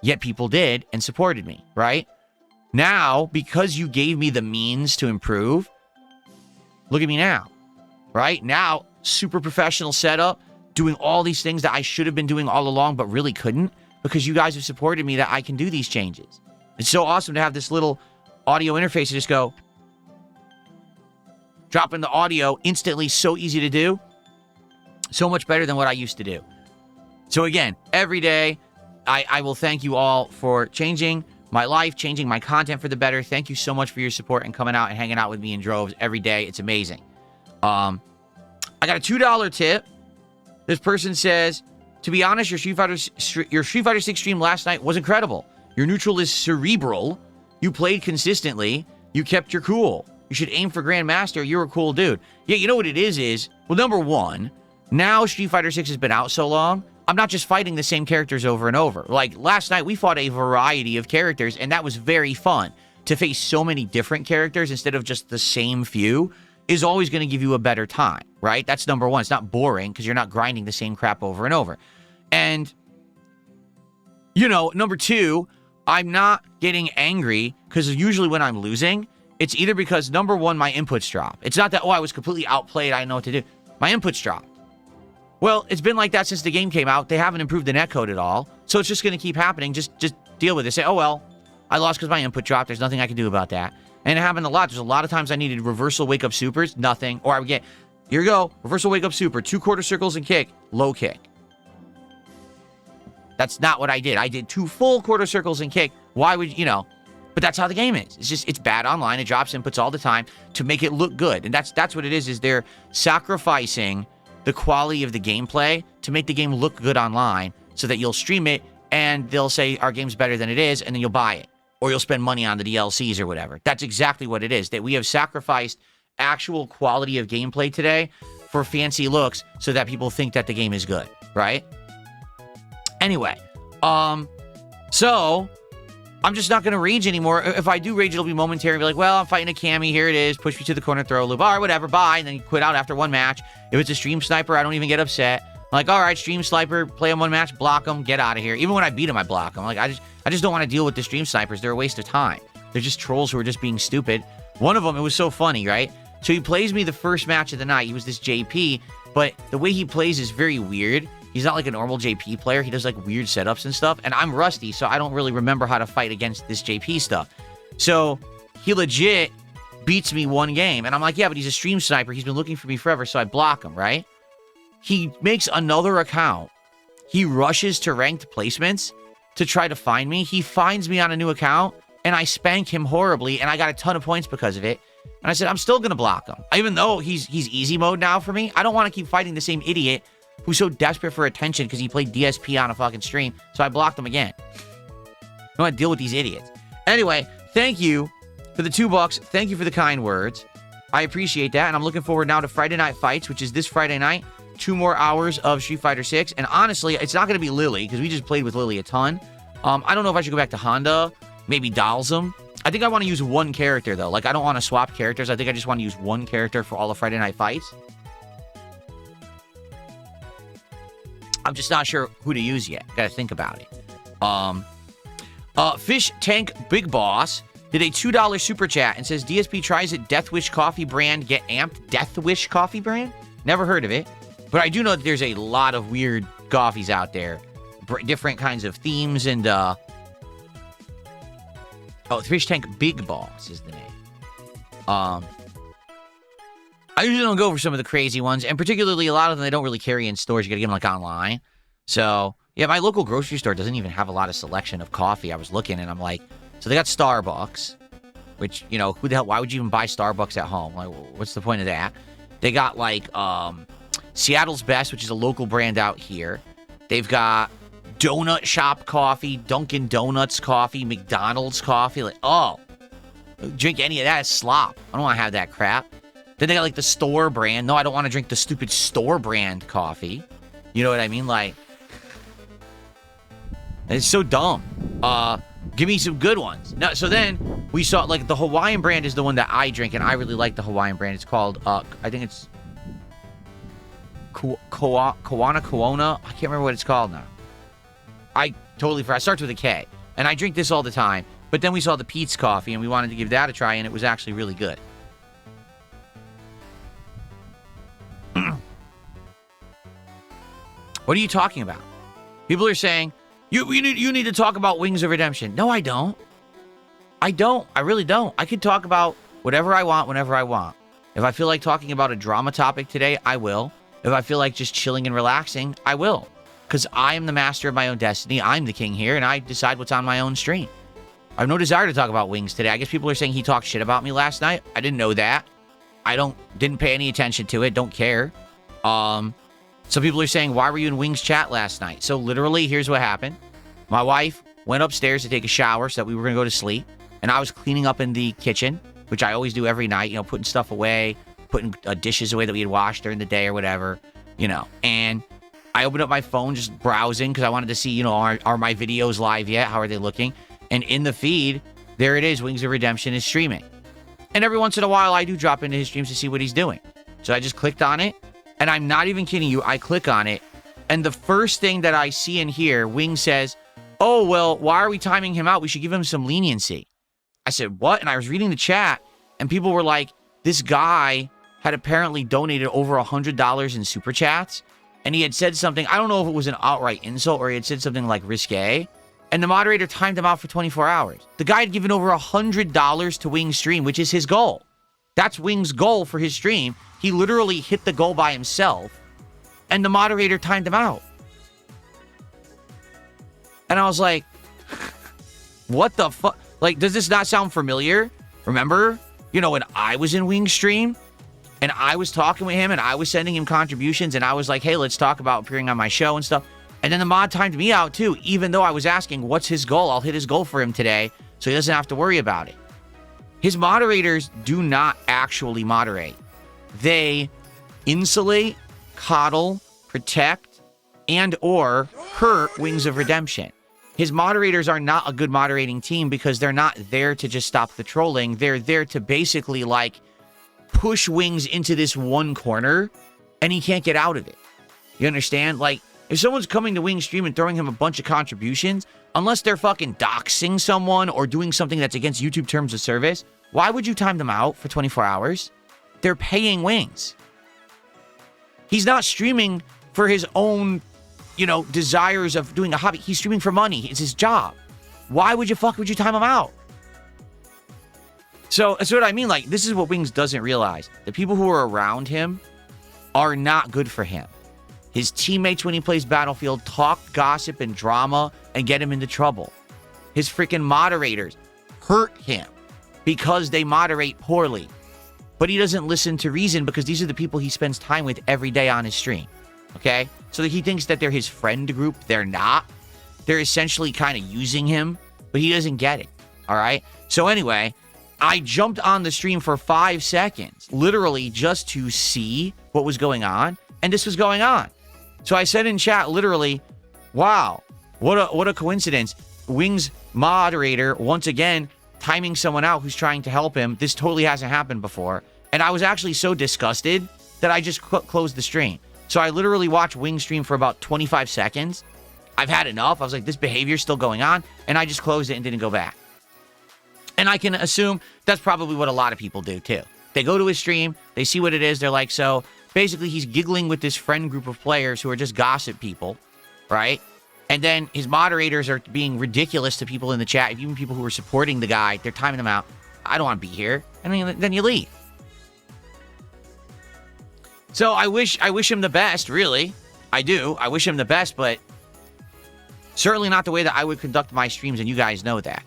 Yet people did and supported me, right? Now, because you gave me the means to improve, look at me now, right? Now, super professional setup, doing all these things that I should have been doing all along but really couldn't. Because you guys have supported me that I can do these changes. It's so awesome to have this little audio interface to just go, drop in the audio instantly, so easy to do. So much better than what I used to do. So again, every day, I will thank you all for changing my life, changing my content for the better. Thank you so much for your support and coming out and hanging out with me in droves every day. It's amazing. I got a $2 tip. This person says, to be honest, your Street Fighter 6 stream last night was incredible. Your neutral is cerebral. You played consistently. You kept your cool. You should aim for Grandmaster. You're a cool dude. Yeah, you know what it is, well, number one, now Street Fighter 6 has been out so long, I'm not just fighting the same characters over and over. Like, last night, we fought a variety of characters, and that was very fun. To face so many different characters instead of just the same few is always going to give you a better time, right? That's number one. It's not boring because you're not grinding the same crap over and over. And, you know, number two, I'm not getting angry because usually when I'm losing, it's either because, number one, my inputs drop. It's not that, oh, I was completely outplayed, I didn't know what to do. My inputs dropped. Well, it's been like that since the game came out. They haven't improved the netcode at all. So it's just going to keep happening. Just deal with it. Say, oh, well, I lost because my input dropped. There's nothing I can do about that. And it happened a lot. There's a lot of times I needed reversal wake-up supers. Nothing. Or I would get, here you go, reversal wake-up super, 2 quarter circles and kick, low kick. That's not what I did. I did 2 full quarter circles and kick. Why would, but that's how the game is. It's bad online. It drops inputs all the time to make it look good. And that's what it is they're sacrificing the quality of the gameplay to make the game look good online so that you'll stream it and they'll say our game's better than it is, and then you'll buy it. Or you'll spend money on the DLCs or whatever. That's exactly what it is. That we have sacrificed actual quality of gameplay today for fancy looks so that people think that the game is good, right? Anyway, so I'm just not going to rage anymore. If I do rage, it'll be momentary. Be like, well, I'm fighting a cami. Here it is. Push me to the corner, throw a loop. All right, whatever, bye. And then you quit out after 1 match. If it's a stream sniper, I don't even get upset. I'm like, all right, stream sniper, play him 1 match, block him, get out of here. Even when I beat him, I block him. Like, I just don't want to deal with the stream snipers. They're a waste of time. They're just trolls who are just being stupid. One of them, it was so funny, right? So he plays me the first match of the night. He was this JP, but the way he plays is very weird. He's not like a normal JP player. He does like weird setups and stuff. And I'm rusty, so I don't really remember how to fight against this JP stuff. So he legit beats me 1 game. And I'm like, yeah, but he's a stream sniper. He's been looking for me forever, so I block him, right? He makes another account. He rushes to ranked placements to try to find me. He finds me on a new account, and I spank him horribly, and I got a ton of points because of it. And I said, I'm still going to block him. Even though he's easy mode now for me, I don't want to keep fighting the same idiot who's so desperate for attention because he played DSP on a fucking stream, so I blocked him again. I don't want to deal with these idiots. Anyway, thank you for the $2. Thank you for the kind words. I appreciate that, and I'm looking forward now to Friday Night Fights, which is this Friday night. 2 more hours of Street Fighter 6, and honestly, it's not going to be Lily, because we just played with Lily a ton. I don't know if I should go back to Honda, maybe Dalsum. I think I want to use 1 character, though. Like, I don't want to swap characters. I think I just want to use 1 character for all the Friday Night Fights. I'm just not sure who to use yet. Got to think about it. Fish Tank Big Boss did a $2 super chat and says, DSP tries it, Death Wish coffee brand, get amped. Death Wish coffee brand? Never heard of it. But I do know that there's a lot of weird coffees out there. Different kinds of themes and, Fish Tank Big Boss is the name. I usually don't go for some of the crazy ones, and particularly a lot of them they don't really carry in stores. You gotta get them, like, online. So, yeah, my local grocery store doesn't even have a lot of selection of coffee. I was looking, and I'm like, so they got Starbucks, which, who the hell, why would you even buy Starbucks at home? Like, what's the point of that? They got, like, Seattle's Best, which is a local brand out here. They've got Donut Shop coffee, Dunkin' Donuts coffee, McDonald's coffee. Like, drink any of that is slop. I don't want to have that crap. Then they got, like, the store brand. No, I don't want to drink the stupid store brand coffee. You know what I mean? Like, it's so dumb. Give me some good ones. No, so then we saw, like, the Hawaiian brand is the one that I drink, and I really like the Hawaiian brand. It's called, I think it's Koana. I can't remember what it's called now. I totally forgot. It starts with a K. And I drink this all the time. But then we saw the Pete's coffee, and we wanted to give that a try, and it was actually really good. What are you talking about? People are saying, you need to talk about Wings of Redemption. No, I don't. I don't. I really don't. I could talk about whatever I want whenever I want. If I feel like talking about a drama topic today, I will. If I feel like just chilling and relaxing, I will. Because I am the master of my own destiny. I'm the king here, and I decide what's on my own stream. I have no desire to talk about Wings today. I guess people are saying he talked shit about me last night. I didn't know that. I didn't pay any attention to it. Don't care. Some people are saying, why were you in Wings chat last night? So literally, here's what happened. My wife went upstairs to take a shower so that we were going to go to sleep. And I was cleaning up in the kitchen, which I always do every night, putting stuff away, putting dishes away that we had washed during the day or whatever, And I opened up my phone, just browsing, because I wanted to see, are my videos live yet? How are they looking? And in the feed, there it is, Wings of Redemption is streaming. And every once in a while, I do drop into his streams to see what he's doing. So I just clicked on it, and I'm not even kidding you, I click on it, and the first thing that I see and hear, Wings says, oh, well, why are we timing him out? We should give him some leniency. I said, what? And I was reading the chat, and people were like, this guy had apparently donated over $100 in super chats, and he had said something, I don't know if it was an outright insult or he had said something like risque, and the moderator timed him out for 24 hours. The guy had given over $100 to Wings' stream, which is his goal. That's Wings' goal for his stream. He literally hit the goal by himself, and the moderator timed him out. And I was like, what the fuck? Like, does this not sound familiar? Remember, when I was in Wing's stream and I was talking with him and I was sending him contributions and I was like, hey, let's talk about appearing on my show and stuff. And then the mod timed me out too, even though I was asking, what's his goal? I'll hit his goal for him today so he doesn't have to worry about it. His moderators do not actually moderate. They insulate, coddle, protect, and or hurt Wings of Redemption. His moderators are not a good moderating team because they're not there to just stop the trolling. They're there to basically like push Wings into this one corner and he can't get out of it. You understand? Like, if someone's coming to Wings stream and throwing him a bunch of contributions, unless they're fucking doxing someone or doing something that's against YouTube terms of service, why would you time them out for 24 hours? They're paying Wings. He's not streaming for his own, desires of doing a hobby. He's streaming for money. It's his job. Why would you time him out? So that's what I mean. Like, this is what Wings doesn't realize. The people who are around him are not good for him. His teammates, when he plays Battlefield, talk gossip and drama and get him into trouble. His freaking moderators hurt him because they moderate poorly. But he doesn't listen to reason because these are the people he spends time with every day on his stream. Okay? So he thinks that they're his friend group. They're not. They're essentially kind of using him, but he doesn't get it. All right? So anyway, I jumped on the stream for 5 seconds, literally just to see what was going on. And this was going on. So I said in chat, literally, wow, what a coincidence. Wings moderator, once again, timing someone out who's trying to help him. This totally hasn't happened before. And I was actually so disgusted that I just closed the stream. So I literally watched Wings stream for about 25 seconds. I've had enough. I was like, this behavior's still going on. And I just closed it and didn't go back. And I can assume that's probably what a lot of people do too. They go to his stream, they see what it is, they're like, so basically he's giggling with this friend group of players who are just gossip people, right? And then his moderators are being ridiculous to people in the chat, even people who are supporting the guy, they're timing them out. I don't want to be here. And then you leave. So I wish him the best, really. I do. I wish him the best, but certainly not the way that I would conduct my streams, and you guys know that,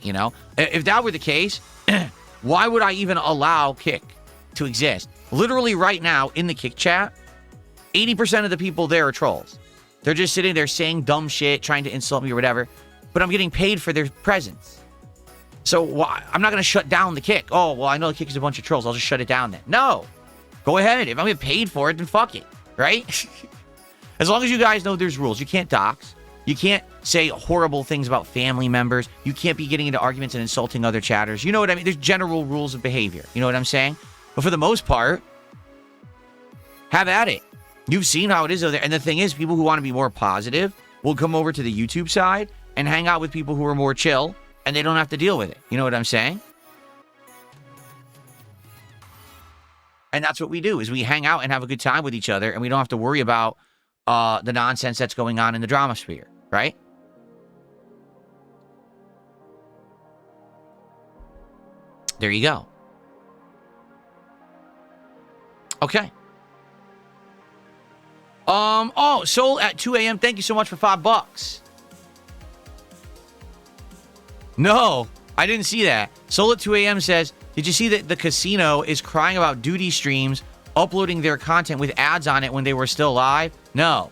If that were the case, why would I even allow Kick to exist? Literally right now, in the Kick chat, 80% of the people there are trolls. They're just sitting there saying dumb shit, trying to insult me or whatever, but I'm getting paid for their presence. So I'm not going to shut down the Kick. Oh, well, I know the Kick is a bunch of trolls. I'll just shut it down then. No. Go ahead. If I'm getting paid for it, then fuck it. Right? As long as you guys know there's rules. You can't dox. You can't say horrible things about family members. You can't be getting into arguments and insulting other chatters. You know what I mean? There's general rules of behavior. You know what I'm saying? But for the most part, have at it. You've seen how it is over there. And the thing is, people who want to be more positive will come over to the YouTube side and hang out with people who are more chill, and they don't have to deal with it. You know what I'm saying? And that's what we do, is we hang out and have a good time with each other, and we don't have to worry about the nonsense that's going on in the drama sphere, right? There you go. Okay. Oh, Soul at 2 a.m. Thank you so much for $5. No, I didn't see that. Soul at 2 a.m. says, did you see that the casino is crying about duty streams uploading their content with ads on it when they were still live? No,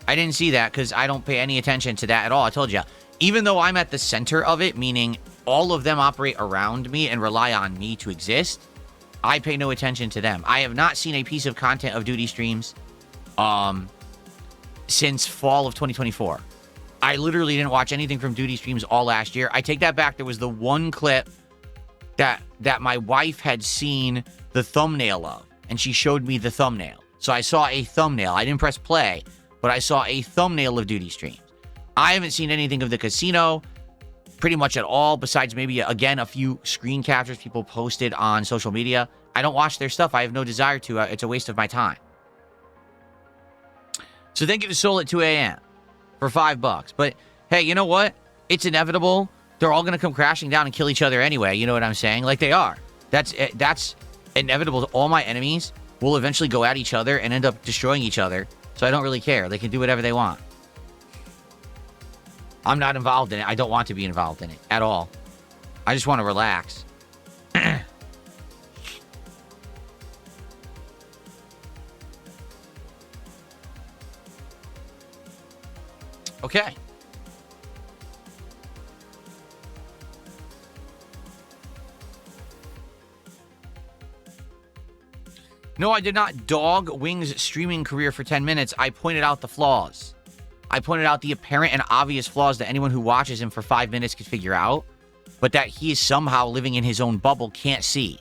I didn't see that because I don't pay any attention to that at all. I told you, even though I'm at the center of it, meaning all of them operate around me and rely on me to exist, I pay no attention to them. I have not seen a piece of content of duty streams since fall of 2024. I literally didn't watch anything from duty streams all last year. I take that back. There was the one clip that my wife had seen the thumbnail of, and she showed me the thumbnail. So I saw a thumbnail. I didn't press play, but I saw a thumbnail of duty streams. I haven't seen anything of the casino pretty much at all, besides maybe, again, a few screen captures people posted on social media. I don't watch their stuff. I have no desire to. It's a waste of my time. So thank you to Soul at 2 a.m. for $5. But hey, you know what? It's inevitable. They're all going to come crashing down and kill each other anyway. You know what I'm saying? Like, they are. That's inevitable. All my enemies will eventually go at each other and end up destroying each other. So I don't really care. They can do whatever they want. I'm not involved in it. I don't want to be involved in it at all. I just want to relax. Okay. No, I did not dog Wing's streaming career for 10 minutes. I pointed out the flaws. I pointed out the apparent and obvious flaws that anyone who watches him for 5 minutes could figure out, but that he is somehow living in his own bubble can't see.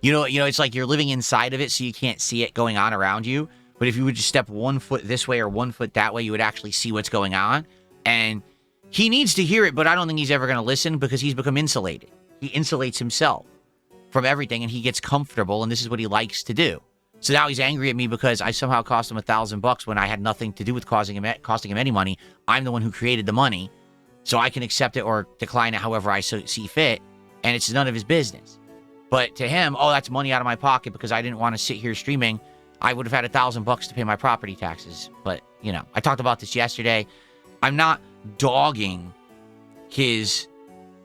You know, it's like you're living inside of it, so you can't see it going on around you. But if you would just step 1 foot this way or 1 foot that way, you would actually see what's going on. And he needs to hear it, but I don't think he's ever going to listen because he's become insulated. He insulates himself from everything, and he gets comfortable, and this is what he likes to do. So now he's angry at me because I somehow cost him $1,000 when I had nothing to do with costing him any money. I'm the one who created the money, so I can accept it or decline it however I see fit, and it's none of his business. But to him, oh, that's money out of my pocket because I didn't want to sit here streaming. I would have had $1,000 to pay my property taxes. But, you know, I talked about this yesterday. I'm not dogging his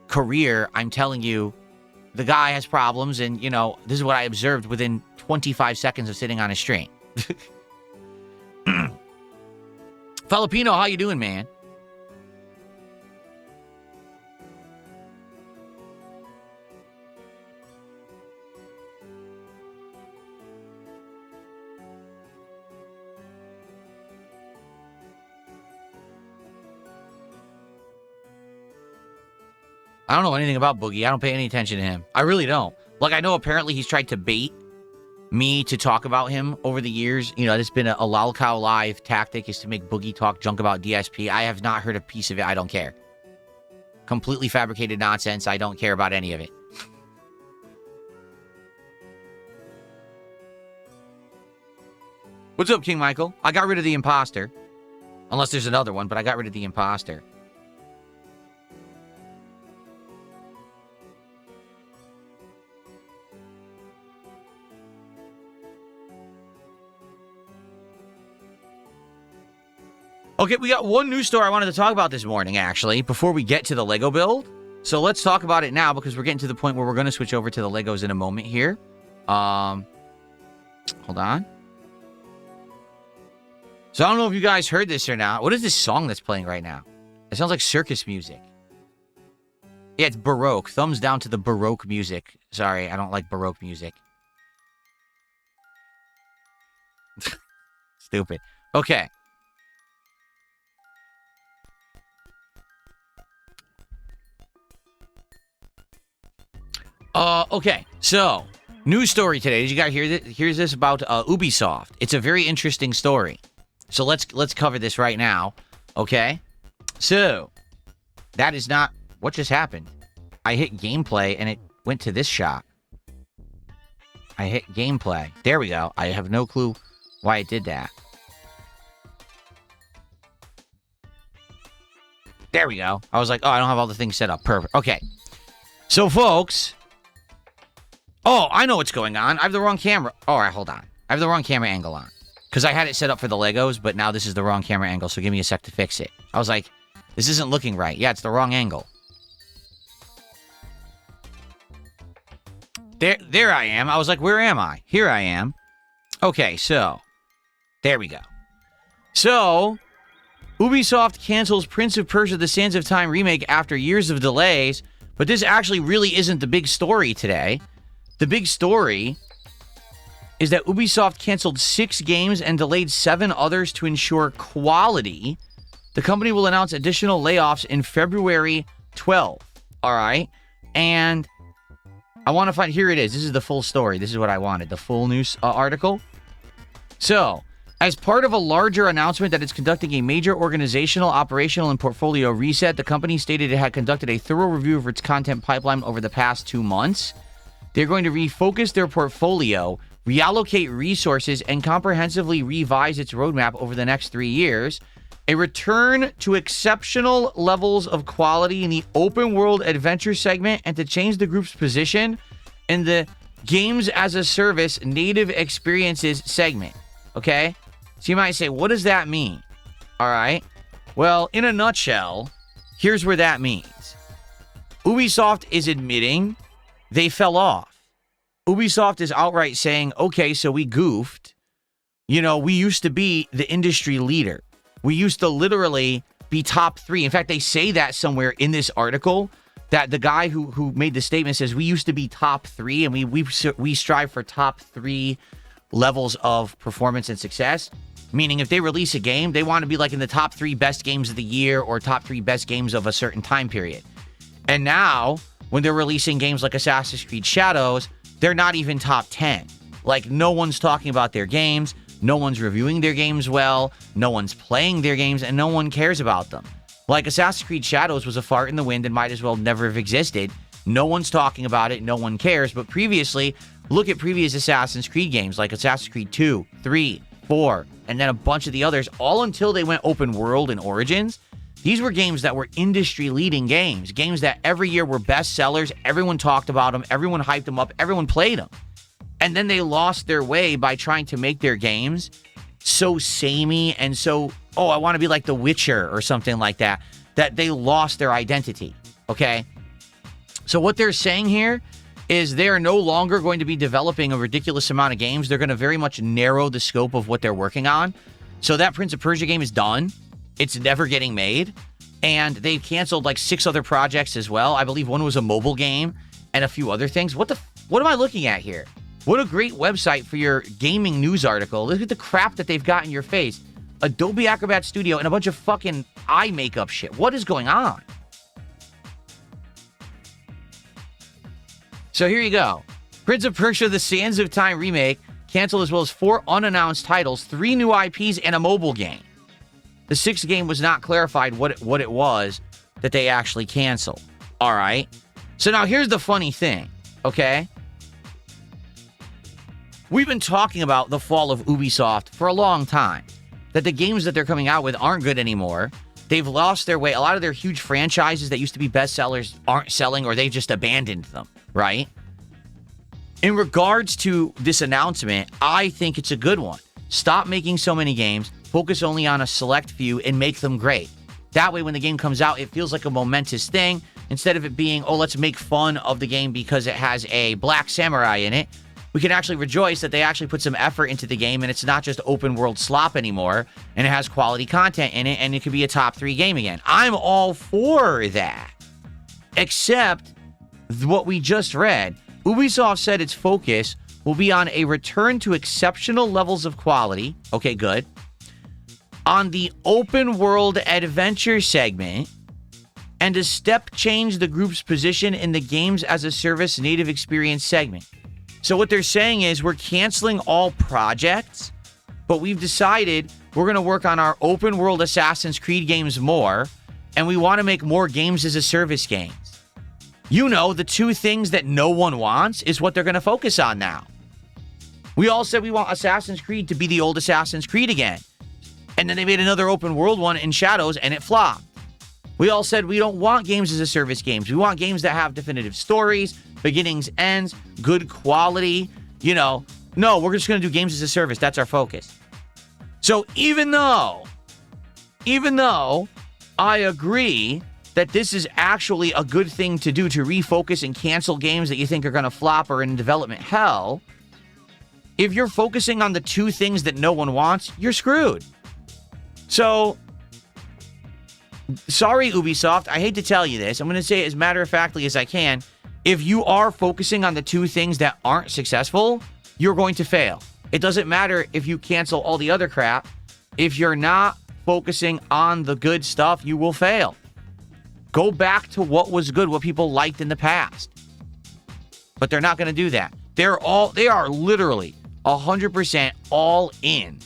career. I'm telling you, the guy has problems, and, you know, this is what I observed within 25 seconds of sitting on his stream. Filipino, how you doing, man? I don't know anything about Boogie. I don't pay any attention to him. I really don't. Like, I know apparently he's tried to bait me to talk about him over the years. You know, it's been a lolcow live tactic is to make Boogie talk junk about DSP. I have not heard a piece of it. I don't care. Completely fabricated nonsense. I don't care about any of it. What's up, King Michael? I got rid of the imposter. Unless there's another one, but I got rid of the imposter. Okay, we got one news story I wanted to talk about this morning, actually, before we get to the Lego build. So let's talk about it now, because we're getting to the point where we're going to switch over to the Legos in a moment here. Hold on. So I don't know if you guys heard this or not. What is this song that's playing right now? It sounds like circus music. Yeah, it's Baroque. Thumbs down to the Baroque music. Sorry, I don't like Baroque music. Stupid. Okay. Okay, so, news story today. Did you guys hear this? Here's this about Ubisoft. It's a very interesting story. So let's cover this right now, okay? So, that is not... What just happened? I hit gameplay and it went to this shot. I hit gameplay. There we go. I have no clue why it did that. There we go. I was like, oh, I don't have all the things set up. Perfect. Okay. So, folks... Oh, I know what's going on. I have the wrong camera. All right, hold on. I have the wrong camera angle on. Because I had it set up for the Legos, but now this is the wrong camera angle, so give me a sec to fix it. I was like, this isn't looking right. Yeah, it's the wrong angle. There I am. I was like, where am I? Here I am. Okay, so, there we go. So, Ubisoft cancels Prince of Persia: The Sands of Time remake after years of delays, but this actually really isn't the big story today. The big story is that Ubisoft canceled 6 games and delayed 7 others to ensure quality. The company will announce additional layoffs in February 12th. All right. And I want to find... Here it is. This is the full story. This is what I wanted. The full news article. So, as part of a larger announcement that it's conducting a major organizational, operational, and portfolio reset, the company stated it had conducted a thorough review of its content pipeline over the past 2 months. They're going to refocus their portfolio, reallocate resources, and comprehensively revise its roadmap over the next 3 years. A return to exceptional levels of quality in the open world adventure segment, and to change the group's position in the games as a service native experiences segment. Okay? So you might say, what does that mean? All right. Well, in a nutshell, Here's where that means. Ubisoft is admitting they fell off. Ubisoft is outright saying, okay, so we goofed. You know, we used to be the industry leader. We used to literally be top 3. In fact, they say that somewhere in this article, that the guy who made the statement says we used to be top 3 and we strive for top 3 levels of performance and success. Meaning if they release a game, they want to be like in the top 3 best games of the year or top 3 best games of a certain time period. And now, when they're releasing games like Assassin's Creed Shadows, they're not even top 10. Like, no one's talking about their games, no one's reviewing their games well, no one's playing their games, and no one cares about them. Like, Assassin's Creed Shadows was a fart in the wind and might as well never have existed. No one's talking about it, no one cares. But previously, look at previous Assassin's Creed games like Assassin's Creed 2, 3, 4, and then a bunch of the others, all until they went open world and Origins. These were games that were industry-leading games that every year were best sellers. Everyone talked about them. Everyone hyped them up. Everyone played them. And then they lost their way by trying to make their games so samey and so, oh, I want to be like The Witcher or something like that, that they lost their identity, okay? So what they're saying here is they are no longer going to be developing a ridiculous amount of games. They're going to very much narrow the scope of what they're working on. So that Prince of Persia game is done. It's never getting made. And they've canceled like 6 other projects as well. I believe one was a mobile game and a few other things. What am I looking at here? What a great website for your gaming news article. Look at the crap that they've got in your face. Adobe Acrobat Studio and a bunch of fucking eye makeup shit. What is going on? So here you go. Prince of Persia: The Sands of Time remake canceled, as well as 4 unannounced titles, 3 new IPs, and a mobile game. The 6th game was not clarified what it was that they actually canceled. All right. So now here's the funny thing, okay? We've been talking about the fall of Ubisoft for a long time. That the games that they're coming out with aren't good anymore. They've lost their way. A lot of their huge franchises that used to be bestsellers aren't selling, or they've just abandoned them, right? In regards to this announcement, I think it's a good one. Stop making so many games, focus only on a select few, and make them great. That way, when the game comes out, it feels like a momentous thing, instead of it being, oh, let's make fun of the game because it has a black samurai in it. We can actually rejoice that they actually put some effort into the game, and it's not just open world slop anymore, and it has quality content in it, and it could be a top 3 game again. I'm all for that. Except what we just read. Ubisoft said its focus will be on a return to exceptional levels of quality. Okay, good. On the open world adventure segment, and to step change the group's position in the games as a service native experience segment. So what they're saying is we're canceling all projects, but we've decided we're going to work on our open world Assassin's Creed games more, and we want to make more games as a service games. You know, the 2 things that no one wants is what they're going to focus on now. We all said we want Assassin's Creed to be the old Assassin's Creed again. And then they made another open world one in Shadows, and it flopped. We all said we don't want games as a service games. We want games that have definitive stories, beginnings, ends, good quality. You know, no, we're just going to do games as a service. That's our focus. So even though I agree that this is actually a good thing to do, to refocus and cancel games that you think are going to flop or in development hell, if you're focusing on the 2 things that no one wants, you're screwed. So, sorry, Ubisoft, I hate to tell you this. I'm going to say it as matter-of-factly as I can. If you are focusing on the 2 things that aren't successful, you're going to fail. It doesn't matter if you cancel all the other crap. If you're not focusing on the good stuff, you will fail. Go back to what was good, what people liked in the past. But they're not going to do that. They are literally 100% all in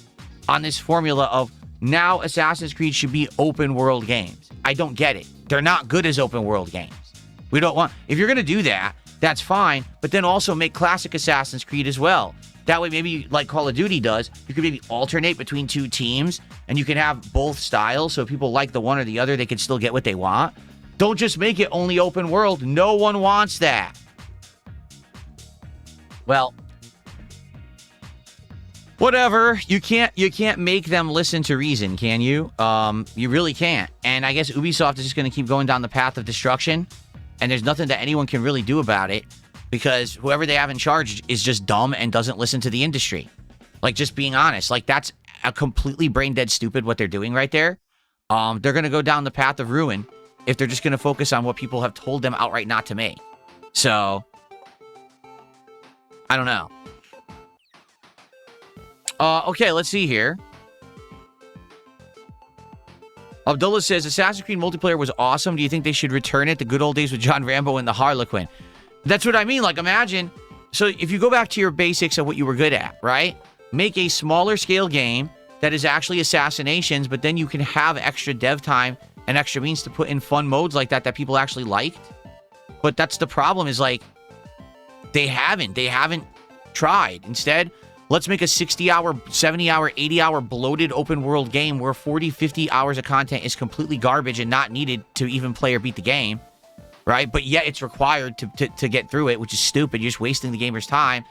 on this formula of now Assassin's Creed should be open world games. I don't get it. They're not good as open world games. We don't want, if you're going to do that, that's fine, but then also make classic Assassin's Creed as well. That way, maybe like Call of Duty does, you could maybe alternate between 2 teams, and you can have both styles, so if people like the one or the other, they can still get what they want. Don't just make it only open world. No one wants that. Well, Whatever. You can't make them listen to reason, can you? You really can't. And I guess Ubisoft is just going to keep going down the path of destruction, and there's nothing that anyone can really do about it because whoever they have in charge is just dumb and doesn't listen to the industry. Like, just being honest, like, that's a completely brain dead stupid what they're doing right there. They're going to go down the path of ruin if they're just going to focus on what people have told them outright not to make. So, I don't know. Okay, let's see here. Abdullah says, Assassin's Creed multiplayer was awesome. Do you think they should return it? The good old days with John Rambo and the Harlequin. That's what I mean. Like, imagine. So, if you go back to your basics of what you were good at, right? Make a smaller scale game that is actually assassinations, but then you can have extra dev time and extra means to put in fun modes like that people actually liked. But that's the problem is, like, they haven't tried. Instead, let's make a 60-hour, 70-hour, 80-hour bloated open world game where 40, 50 hours of content is completely garbage and not needed to even play or beat the game, right? But yet it's required to get through it, which is stupid. You're just wasting the gamer's time.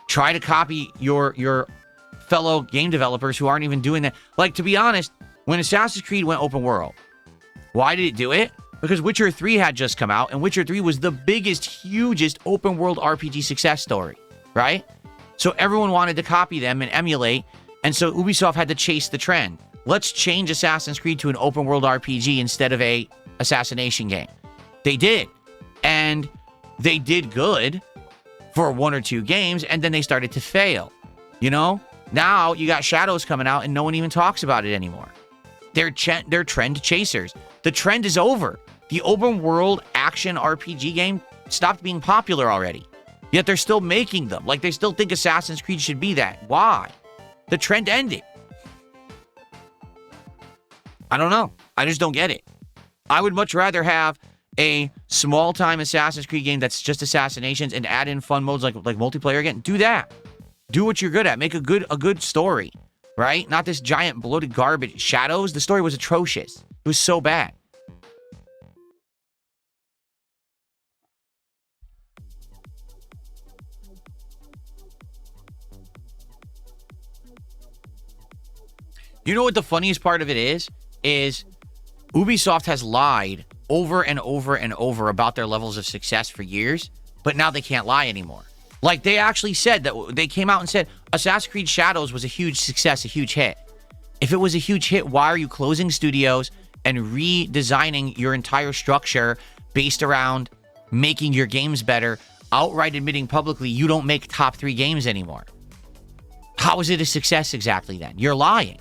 Try to copy your fellow game developers who aren't even doing that. Like, to be honest, when Assassin's Creed went open world, why did it do it? Because Witcher 3 had just come out, and Witcher 3 was the biggest, hugest open world RPG success story, right? So everyone wanted to copy them and emulate, and so Ubisoft had to chase the trend. Let's change Assassin's Creed to an open world RPG instead of a assassination game. They did, and they did good for 1 or 2 games, and then they started to fail, you know? Now you got Shadows coming out, and no one even talks about it anymore. They're trend chasers. The trend is over. The open world action RPG game stopped being popular already. Yet they're still making them. Like, they still think Assassin's Creed should be that. Why? The trend ended. I don't know. I just don't get it. I would much rather have a small-time Assassin's Creed game that's just assassinations and add in fun modes like multiplayer again. Do that. Do what you're good at. Make a good story, right? Not this giant bloated garbage. Shadows, the story was atrocious. It was so bad. You know what the funniest part of it is? Is Ubisoft has lied over and over and over about their levels of success for years, but now they can't lie anymore. Like, they actually said that, they came out and said Assassin's Creed Shadows was a huge success, a huge hit. If it was a huge hit, why are you closing studios and redesigning your entire structure based around making your games better, outright admitting publicly you don't make top 3 games anymore? How is it a success exactly then? You're lying.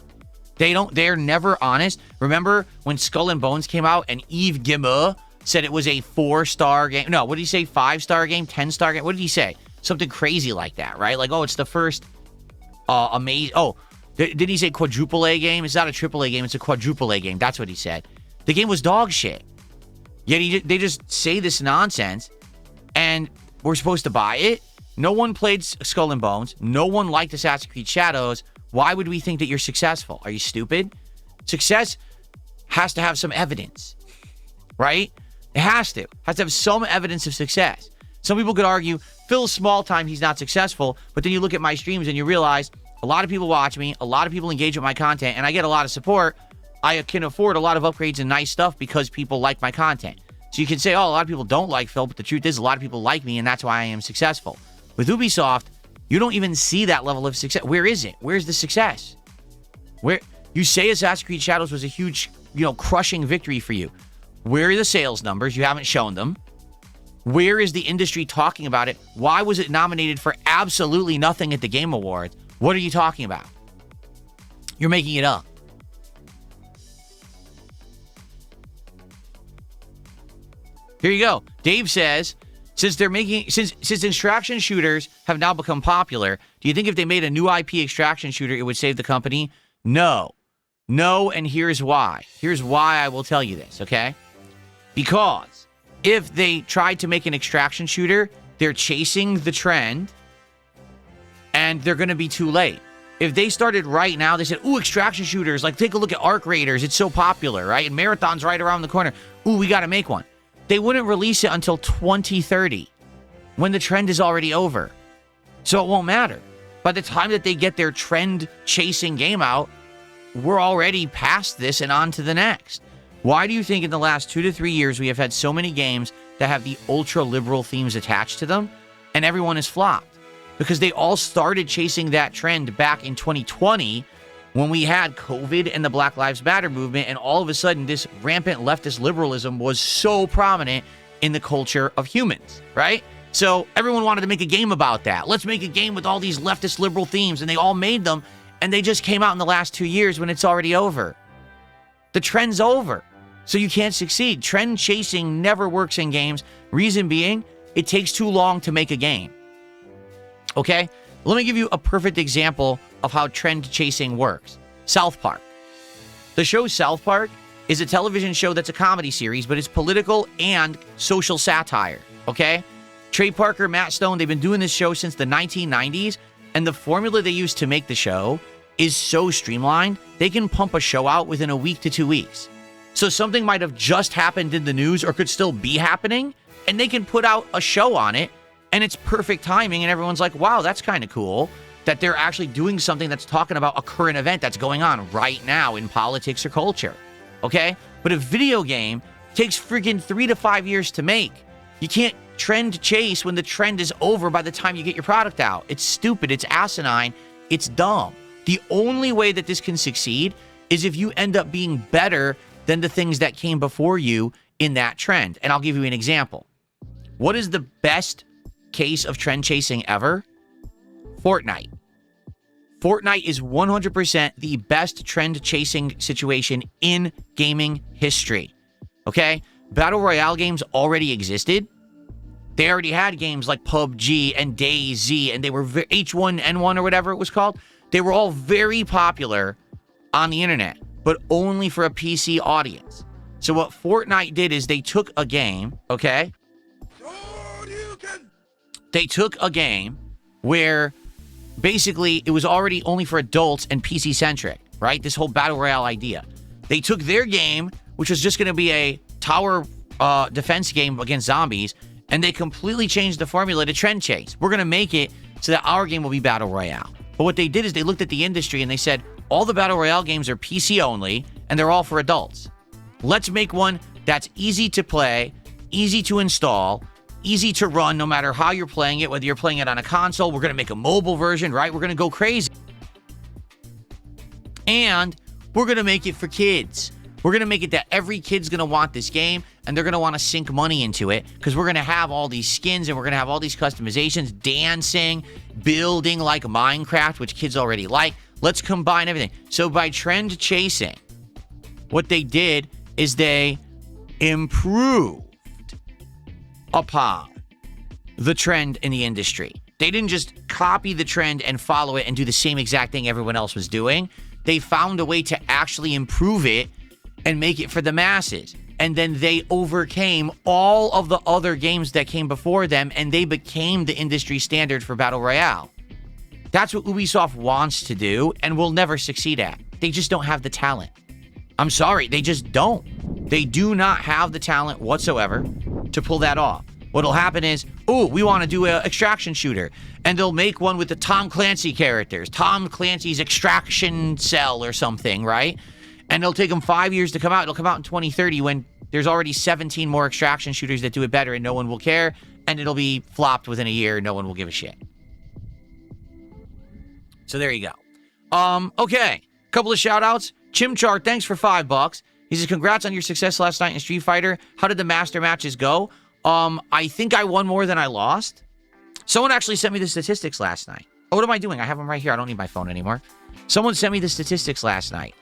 They're never honest. Remember when Skull and Bones came out and Yves Guillemot said it was a 4-star game? No, what did he say? 5-star game? 10-star game? What did he say? Something crazy like that, right? Like, oh, it's the first amazing... Oh, did he say quadruple A game? It's not a triple A game. It's a quadruple A game. That's what he said. The game was dog shit. Yet they just say this nonsense, and we're supposed to buy it? No one played Skull and Bones. No one liked Assassin's Creed Shadows. Why would we think that you're successful? Are you stupid? Success has to have some evidence, right? It has to. It has to have some evidence of success. Some people could argue, Phil's small time, he's not successful, but then you look at my streams and you realize a lot of people watch me, a lot of people engage with my content, and I get a lot of support. I can afford a lot of upgrades and nice stuff because people like my content. So you can say, oh, a lot of people don't like Phil, but the truth is a lot of people like me, and that's why I am successful. With Ubisoft, you don't even see that level of success. Where is it? Where's the success? Where you say Assassin's Creed Shadows was a huge, crushing victory for you. Where are the sales numbers? You haven't shown them. Where is the industry talking about it? Why was it nominated for absolutely nothing at the Game Awards? What are you talking about? You're making it up. Here you go. Dave says, since extraction shooters have now become popular, do you think if they made a new IP extraction shooter, it would save the company? No. No, and here's why. Here's why I will tell you this, okay? Because if they tried to make an extraction shooter, they're chasing the trend, and they're going to be too late. If they started right now, they said, ooh, extraction shooters, like take a look at Arc Raiders, it's so popular, right? And Marathon's right around the corner. Ooh, we got to make one. They wouldn't release it until 2030, when the trend is already over. So it won't matter. By the time that they get their trend-chasing game out, we're already past this and on to the next. Why do you think in the last 2 to 3 years we have had so many games that have the ultra-liberal themes attached to them, and everyone has flopped? Because they all started chasing that trend back in 2020 when we had COVID and the Black Lives Matter movement, and all of a sudden this rampant leftist liberalism was so prominent in the culture of humans, right? So everyone wanted to make a game about that. Let's make a game with all these leftist liberal themes, and they all made them, and they just came out in the last 2 years when it's already over. The trend's over, so you can't succeed. Trend chasing never works in games. Reason being, it takes too long to make a game. Okay? Let me give you a perfect example of how trend chasing works. South Park. The show South Park is a television show that's a comedy series, but it's political and social satire, okay? Trey Parker, Matt Stone, they've been doing this show since the 1990s, and the formula they use to make the show is so streamlined, they can pump a show out within a week to 2 weeks. So something might have just happened in the news or could still be happening, and they can put out a show on it, and it's perfect timing, and everyone's like, wow, that's kind of cool that they're actually doing something that's talking about a current event that's going on right now in politics or culture, okay? But a video game takes freaking 3 to 5 years to make. You can't trend chase when the trend is over by the time you get your product out. It's stupid, it's asinine, it's dumb. The only way that this can succeed is if you end up being better than the things that came before you in that trend. And I'll give you an example. What is the best case of trend chasing ever? Fortnite. Fortnite is 100% the best trend chasing situation in gaming history. Okay? Battle Royale games already existed. They already had games like PUBG and DayZ, and they were H1N1 or whatever it was called. They were all very popular on the internet, but only for a PC audience. So what Fortnite did is they took a game, okay? They took a game where basically it was already only for adults and PC-centric, right? This whole Battle Royale idea. They took their game, which was just going to be a tower defense game against zombies, and they completely changed the formula to trend chase. We're going to make it so that our game will be Battle Royale. But what they did is they looked at the industry and they said, all the Battle Royale games are PC only, and they're all for adults. Let's make one that's easy to play, easy to install, easy to run no matter how you're playing it, whether you're playing it on a console. We're going to make a mobile version, right? We're going to go crazy. And we're going to make it for kids. We're going to make it that every kid's going to want this game, and they're going to want to sink money into it because we're going to have all these skins and we're going to have all these customizations, dancing, building like Minecraft, which kids already like. Let's combine everything. So by trend chasing, what they did is they improved upon the trend in the industry. They didn't just copy the trend and follow it and do the same exact thing everyone else was doing. They found a way to actually improve it and make it for the masses. And then they overcame all of the other games that came before them, and they became the industry standard for Battle Royale. That's what Ubisoft wants to do and will never succeed at. They just don't have the talent. I'm sorry, they just don't. They do not have the talent whatsoever to pull that off. What'll happen is, oh, we want to do an extraction shooter. And they'll make one with the Tom Clancy characters. Tom Clancy's Extraction Cell or something, right? And it'll take them 5 years to come out. It'll come out in 2030 when there's already 17 more extraction shooters that do it better and no one will care. And it'll be flopped within a year. No one will give a shit. So there you go. Okay. Couple of shout outs. Chimchar, thanks for $5. He says, congrats on your success last night in Street Fighter. How did the master matches go? I think I won more than I lost. Someone actually sent me the statistics last night. Oh, what am I doing? I have them right here. I don't need my phone anymore. Someone sent me the statistics last night.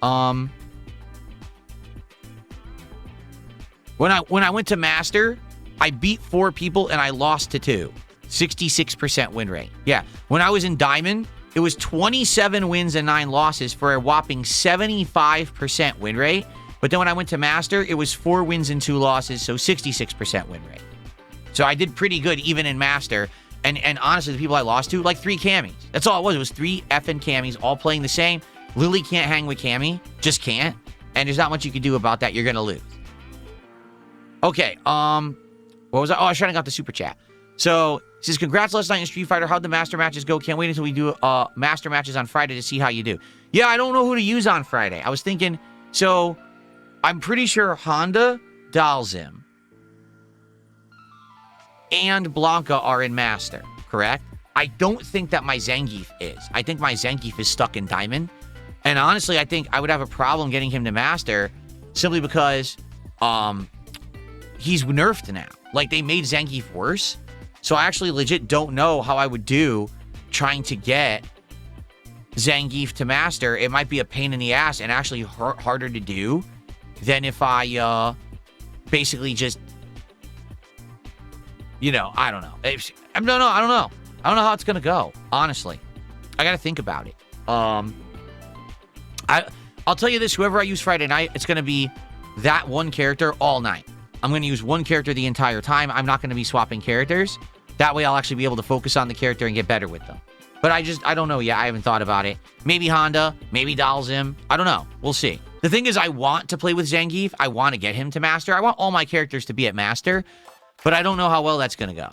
When I went to Master, I beat 4 people and I lost to 2. 66% win rate. Yeah. When I was in Diamond, it was 27 wins and 9 losses for a whopping 75% win rate. But then when I went to Master, it was 4 wins and 2 losses, so 66% win rate. So I did pretty good even in Master. And honestly, the people I lost to, like 3 Cammies. That's all it was. It was 3 effing Cammies all playing the same. Lily can't hang with Cammy. Just can't. And there's not much you can do about that. You're going to lose. Okay, what was I? Oh, I was trying to get the super chat. So He says, congrats last night in Street Fighter. How'd the master matches go? Can't wait until we do master matches on Friday to see how you do. Yeah, I don't know who to use on Friday. I was thinking, so I'm pretty sure Honda, Dalzim, and Blanca are in master, correct? I don't think that my Zangief is. I think my Zangief is stuck in Diamond. And honestly, I think I would have a problem getting him to master simply because he's nerfed now. Like, they made Zangief worse. So I actually legit don't know how I would do trying to get Zangief to master. It might be a pain in the ass and actually harder to do than if I basically just, you know, I don't know. I don't know. I don't know how it's going to go, honestly. I got to think about it. I'll tell you this, whoever I use Friday night, it's going to be that one character all night. I'm going to use one character the entire time. I'm not going to be swapping characters. That way I'll actually be able to focus on the character and get better with them. But I don't know yet. I haven't thought about it. Maybe Honda, maybe Dalzim. I don't know. We'll see. The thing is, I want to play with Zangief. I want to get him to master. I want all my characters to be at master. But I don't know how well that's going to go.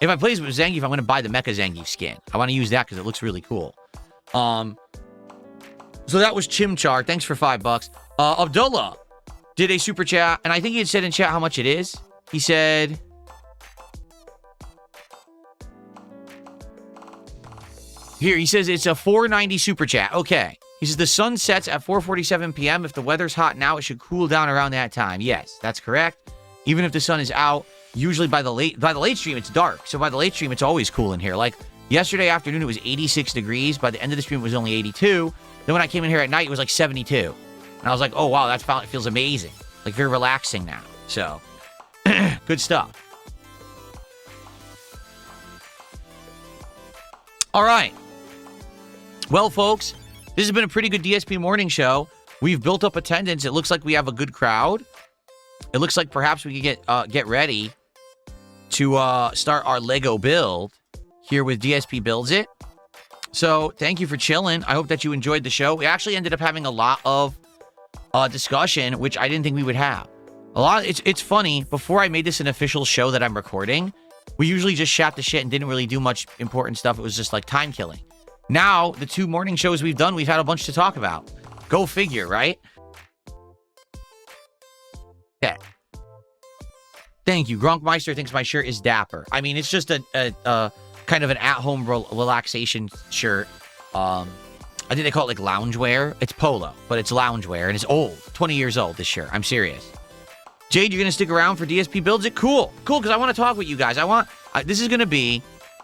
If I play with Zangief, I'm going to buy the Mecha Zangief skin. I want to use that because it looks really cool. So that was Chimchar. Thanks for $5. Abdullah did a super chat, and I think he had said in chat how much it is. He said, here, he says it's a $4.90 super chat. Okay. He says the sun sets at 4:47 p.m. If the weather's hot now, it should cool down around that time. Yes, that's correct. Even if the sun is out, usually by the late stream, it's dark. So by the late stream, it's always cool in here. Like yesterday afternoon, it was 86 degrees. By the end of the stream, it was only 82. Then when I came in here at night, it was like 72. And I was like, oh, wow, that feels amazing. Like very relaxing now. So good stuff. All right. Well, folks, this has been a pretty good DSP morning show. We've built up attendance. It looks like we have a good crowd. It looks like perhaps we could get ready to start our Lego build here with DSP Builds It. So thank you for chilling. I hope that you enjoyed the show. We actually ended up having a lot of discussion, which I didn't think we would have. It's funny. Before I made this an official show that I'm recording, we usually just shot the shit and didn't really do much important stuff. It was just like time killing. Now, the 2 morning shows we've done, we've had a bunch to talk about. Go figure, right? Okay. Thank you. Gronkmeister thinks my shirt is dapper. I mean, it's just a kind of an at-home relaxation shirt. I think they call it like loungewear. It's polo, but it's loungewear, and it's old. 20 years old, this shirt. I'm serious. Jade, you're going to stick around for DSP Builds It? Cool. Cool, because I want to talk with you guys. This is going to be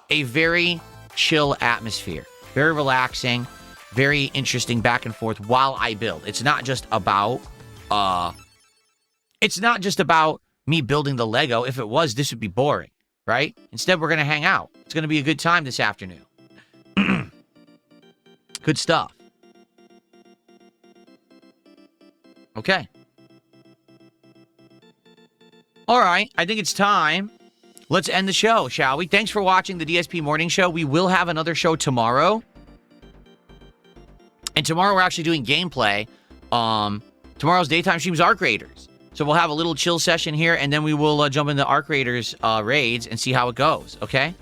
a very chill atmosphere. Very relaxing, very interesting back and forth while I build. It's not just about me building the Lego. If it was, this would be boring, right? Instead, we're going to hang out. It's going to be a good time this afternoon. Good stuff. Okay. All right. I think it's time. Let's end the show, shall we? Thanks for watching the DSP Morning Show. We will have another show tomorrow. And tomorrow we're actually doing gameplay. Tomorrow's daytime stream is Arc Raiders. So we'll have a little chill session here, and then we will jump into Arc Raiders raids and see how it goes, okay?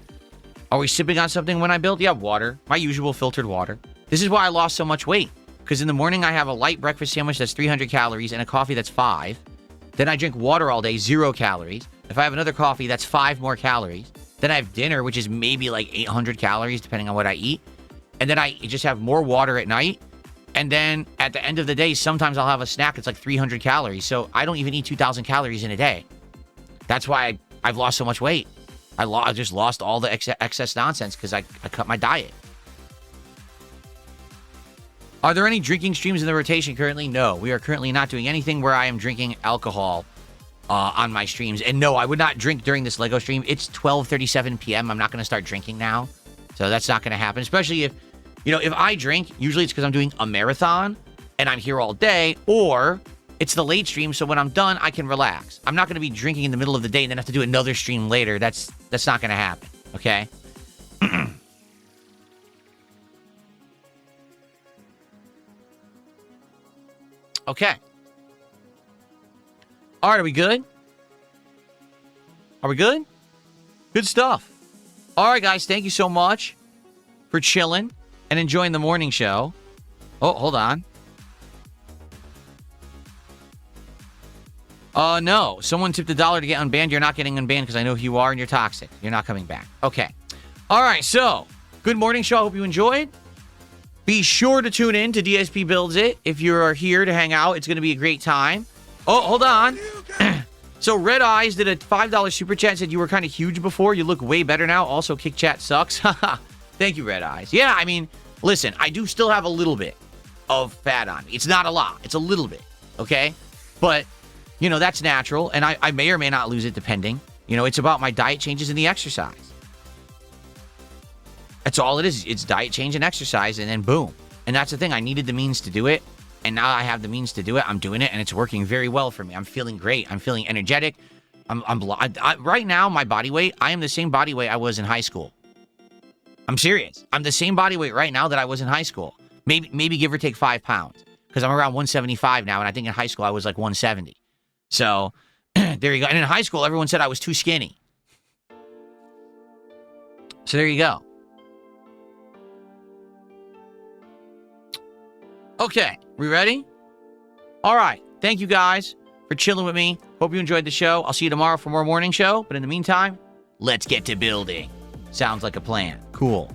Are we sipping on something when I build? Yeah, water. My usual filtered water. This is why I lost so much weight. Because in the morning I have a light breakfast sandwich that's 300 calories and a coffee that's 5. Then I drink water all day, 0 calories. If I have another coffee, that's 5 more calories. Then I have dinner, which is maybe like 800 calories, depending on what I eat. And then I just have more water at night. And then at the end of the day, sometimes I'll have a snack that's like 300 calories. So I don't even eat 2,000 calories in a day. That's why I've lost so much weight. I just lost all the excess nonsense because I cut my diet. Are there any drinking streams in the rotation currently? No, we are currently not doing anything where I am drinking alcohol on my streams. And no, I would not drink during this Lego stream. It's 12:37 p.m. I'm not going to start drinking now. So that's not going to happen. Especially if, if I drink, usually it's because I'm doing a marathon and I'm here all day, or it's the late stream. So when I'm done, I can relax. I'm not going to be drinking in the middle of the day and then have to do another stream later. That's not going to happen. Okay. Okay. All right, are we good? Are we good? Good stuff. All right, guys. Thank you so much for chilling and enjoying the morning show. Oh, hold on. No. Someone tipped $1 to get unbanned. You're not getting unbanned because I know who you are and you're toxic. You're not coming back. Okay. All right. So, good morning show. I hope you enjoyed. Be sure to tune in to DSP Builds It. If you're here to hang out, it's going to be a great time. Oh, hold on. So, Red Eyes did a $5 super chat, said you were kind of huge before. You look way better now. Also, Kick Chat sucks. Thank you, Red Eyes. Yeah, I mean, listen, I do still have a little bit of fat on me. It's not a lot. It's a little bit, okay? But, you know, that's natural, and I may or may not lose it depending. You know, it's about my diet changes and the exercise. That's all it is. It's diet change and exercise, and then boom. And that's the thing. I needed the means to do it, and now I have the means to do it. I'm doing it, and it's working very well for me. I'm feeling great. I'm feeling energetic. Right now, my body weight, I am the same body weight I was in high school. I'm serious. I'm the same body weight right now that I was in high school. Maybe give or take 5 pounds, because I'm around 175 now, and I think in high school I was like 170. So there you go. And in high school, everyone said I was too skinny. So there you go. Okay, we ready? All right. Thank you guys for chilling with me. Hope you enjoyed the show. I'll see you tomorrow for more morning show. But in the meantime, let's get to building. Sounds like a plan. Cool.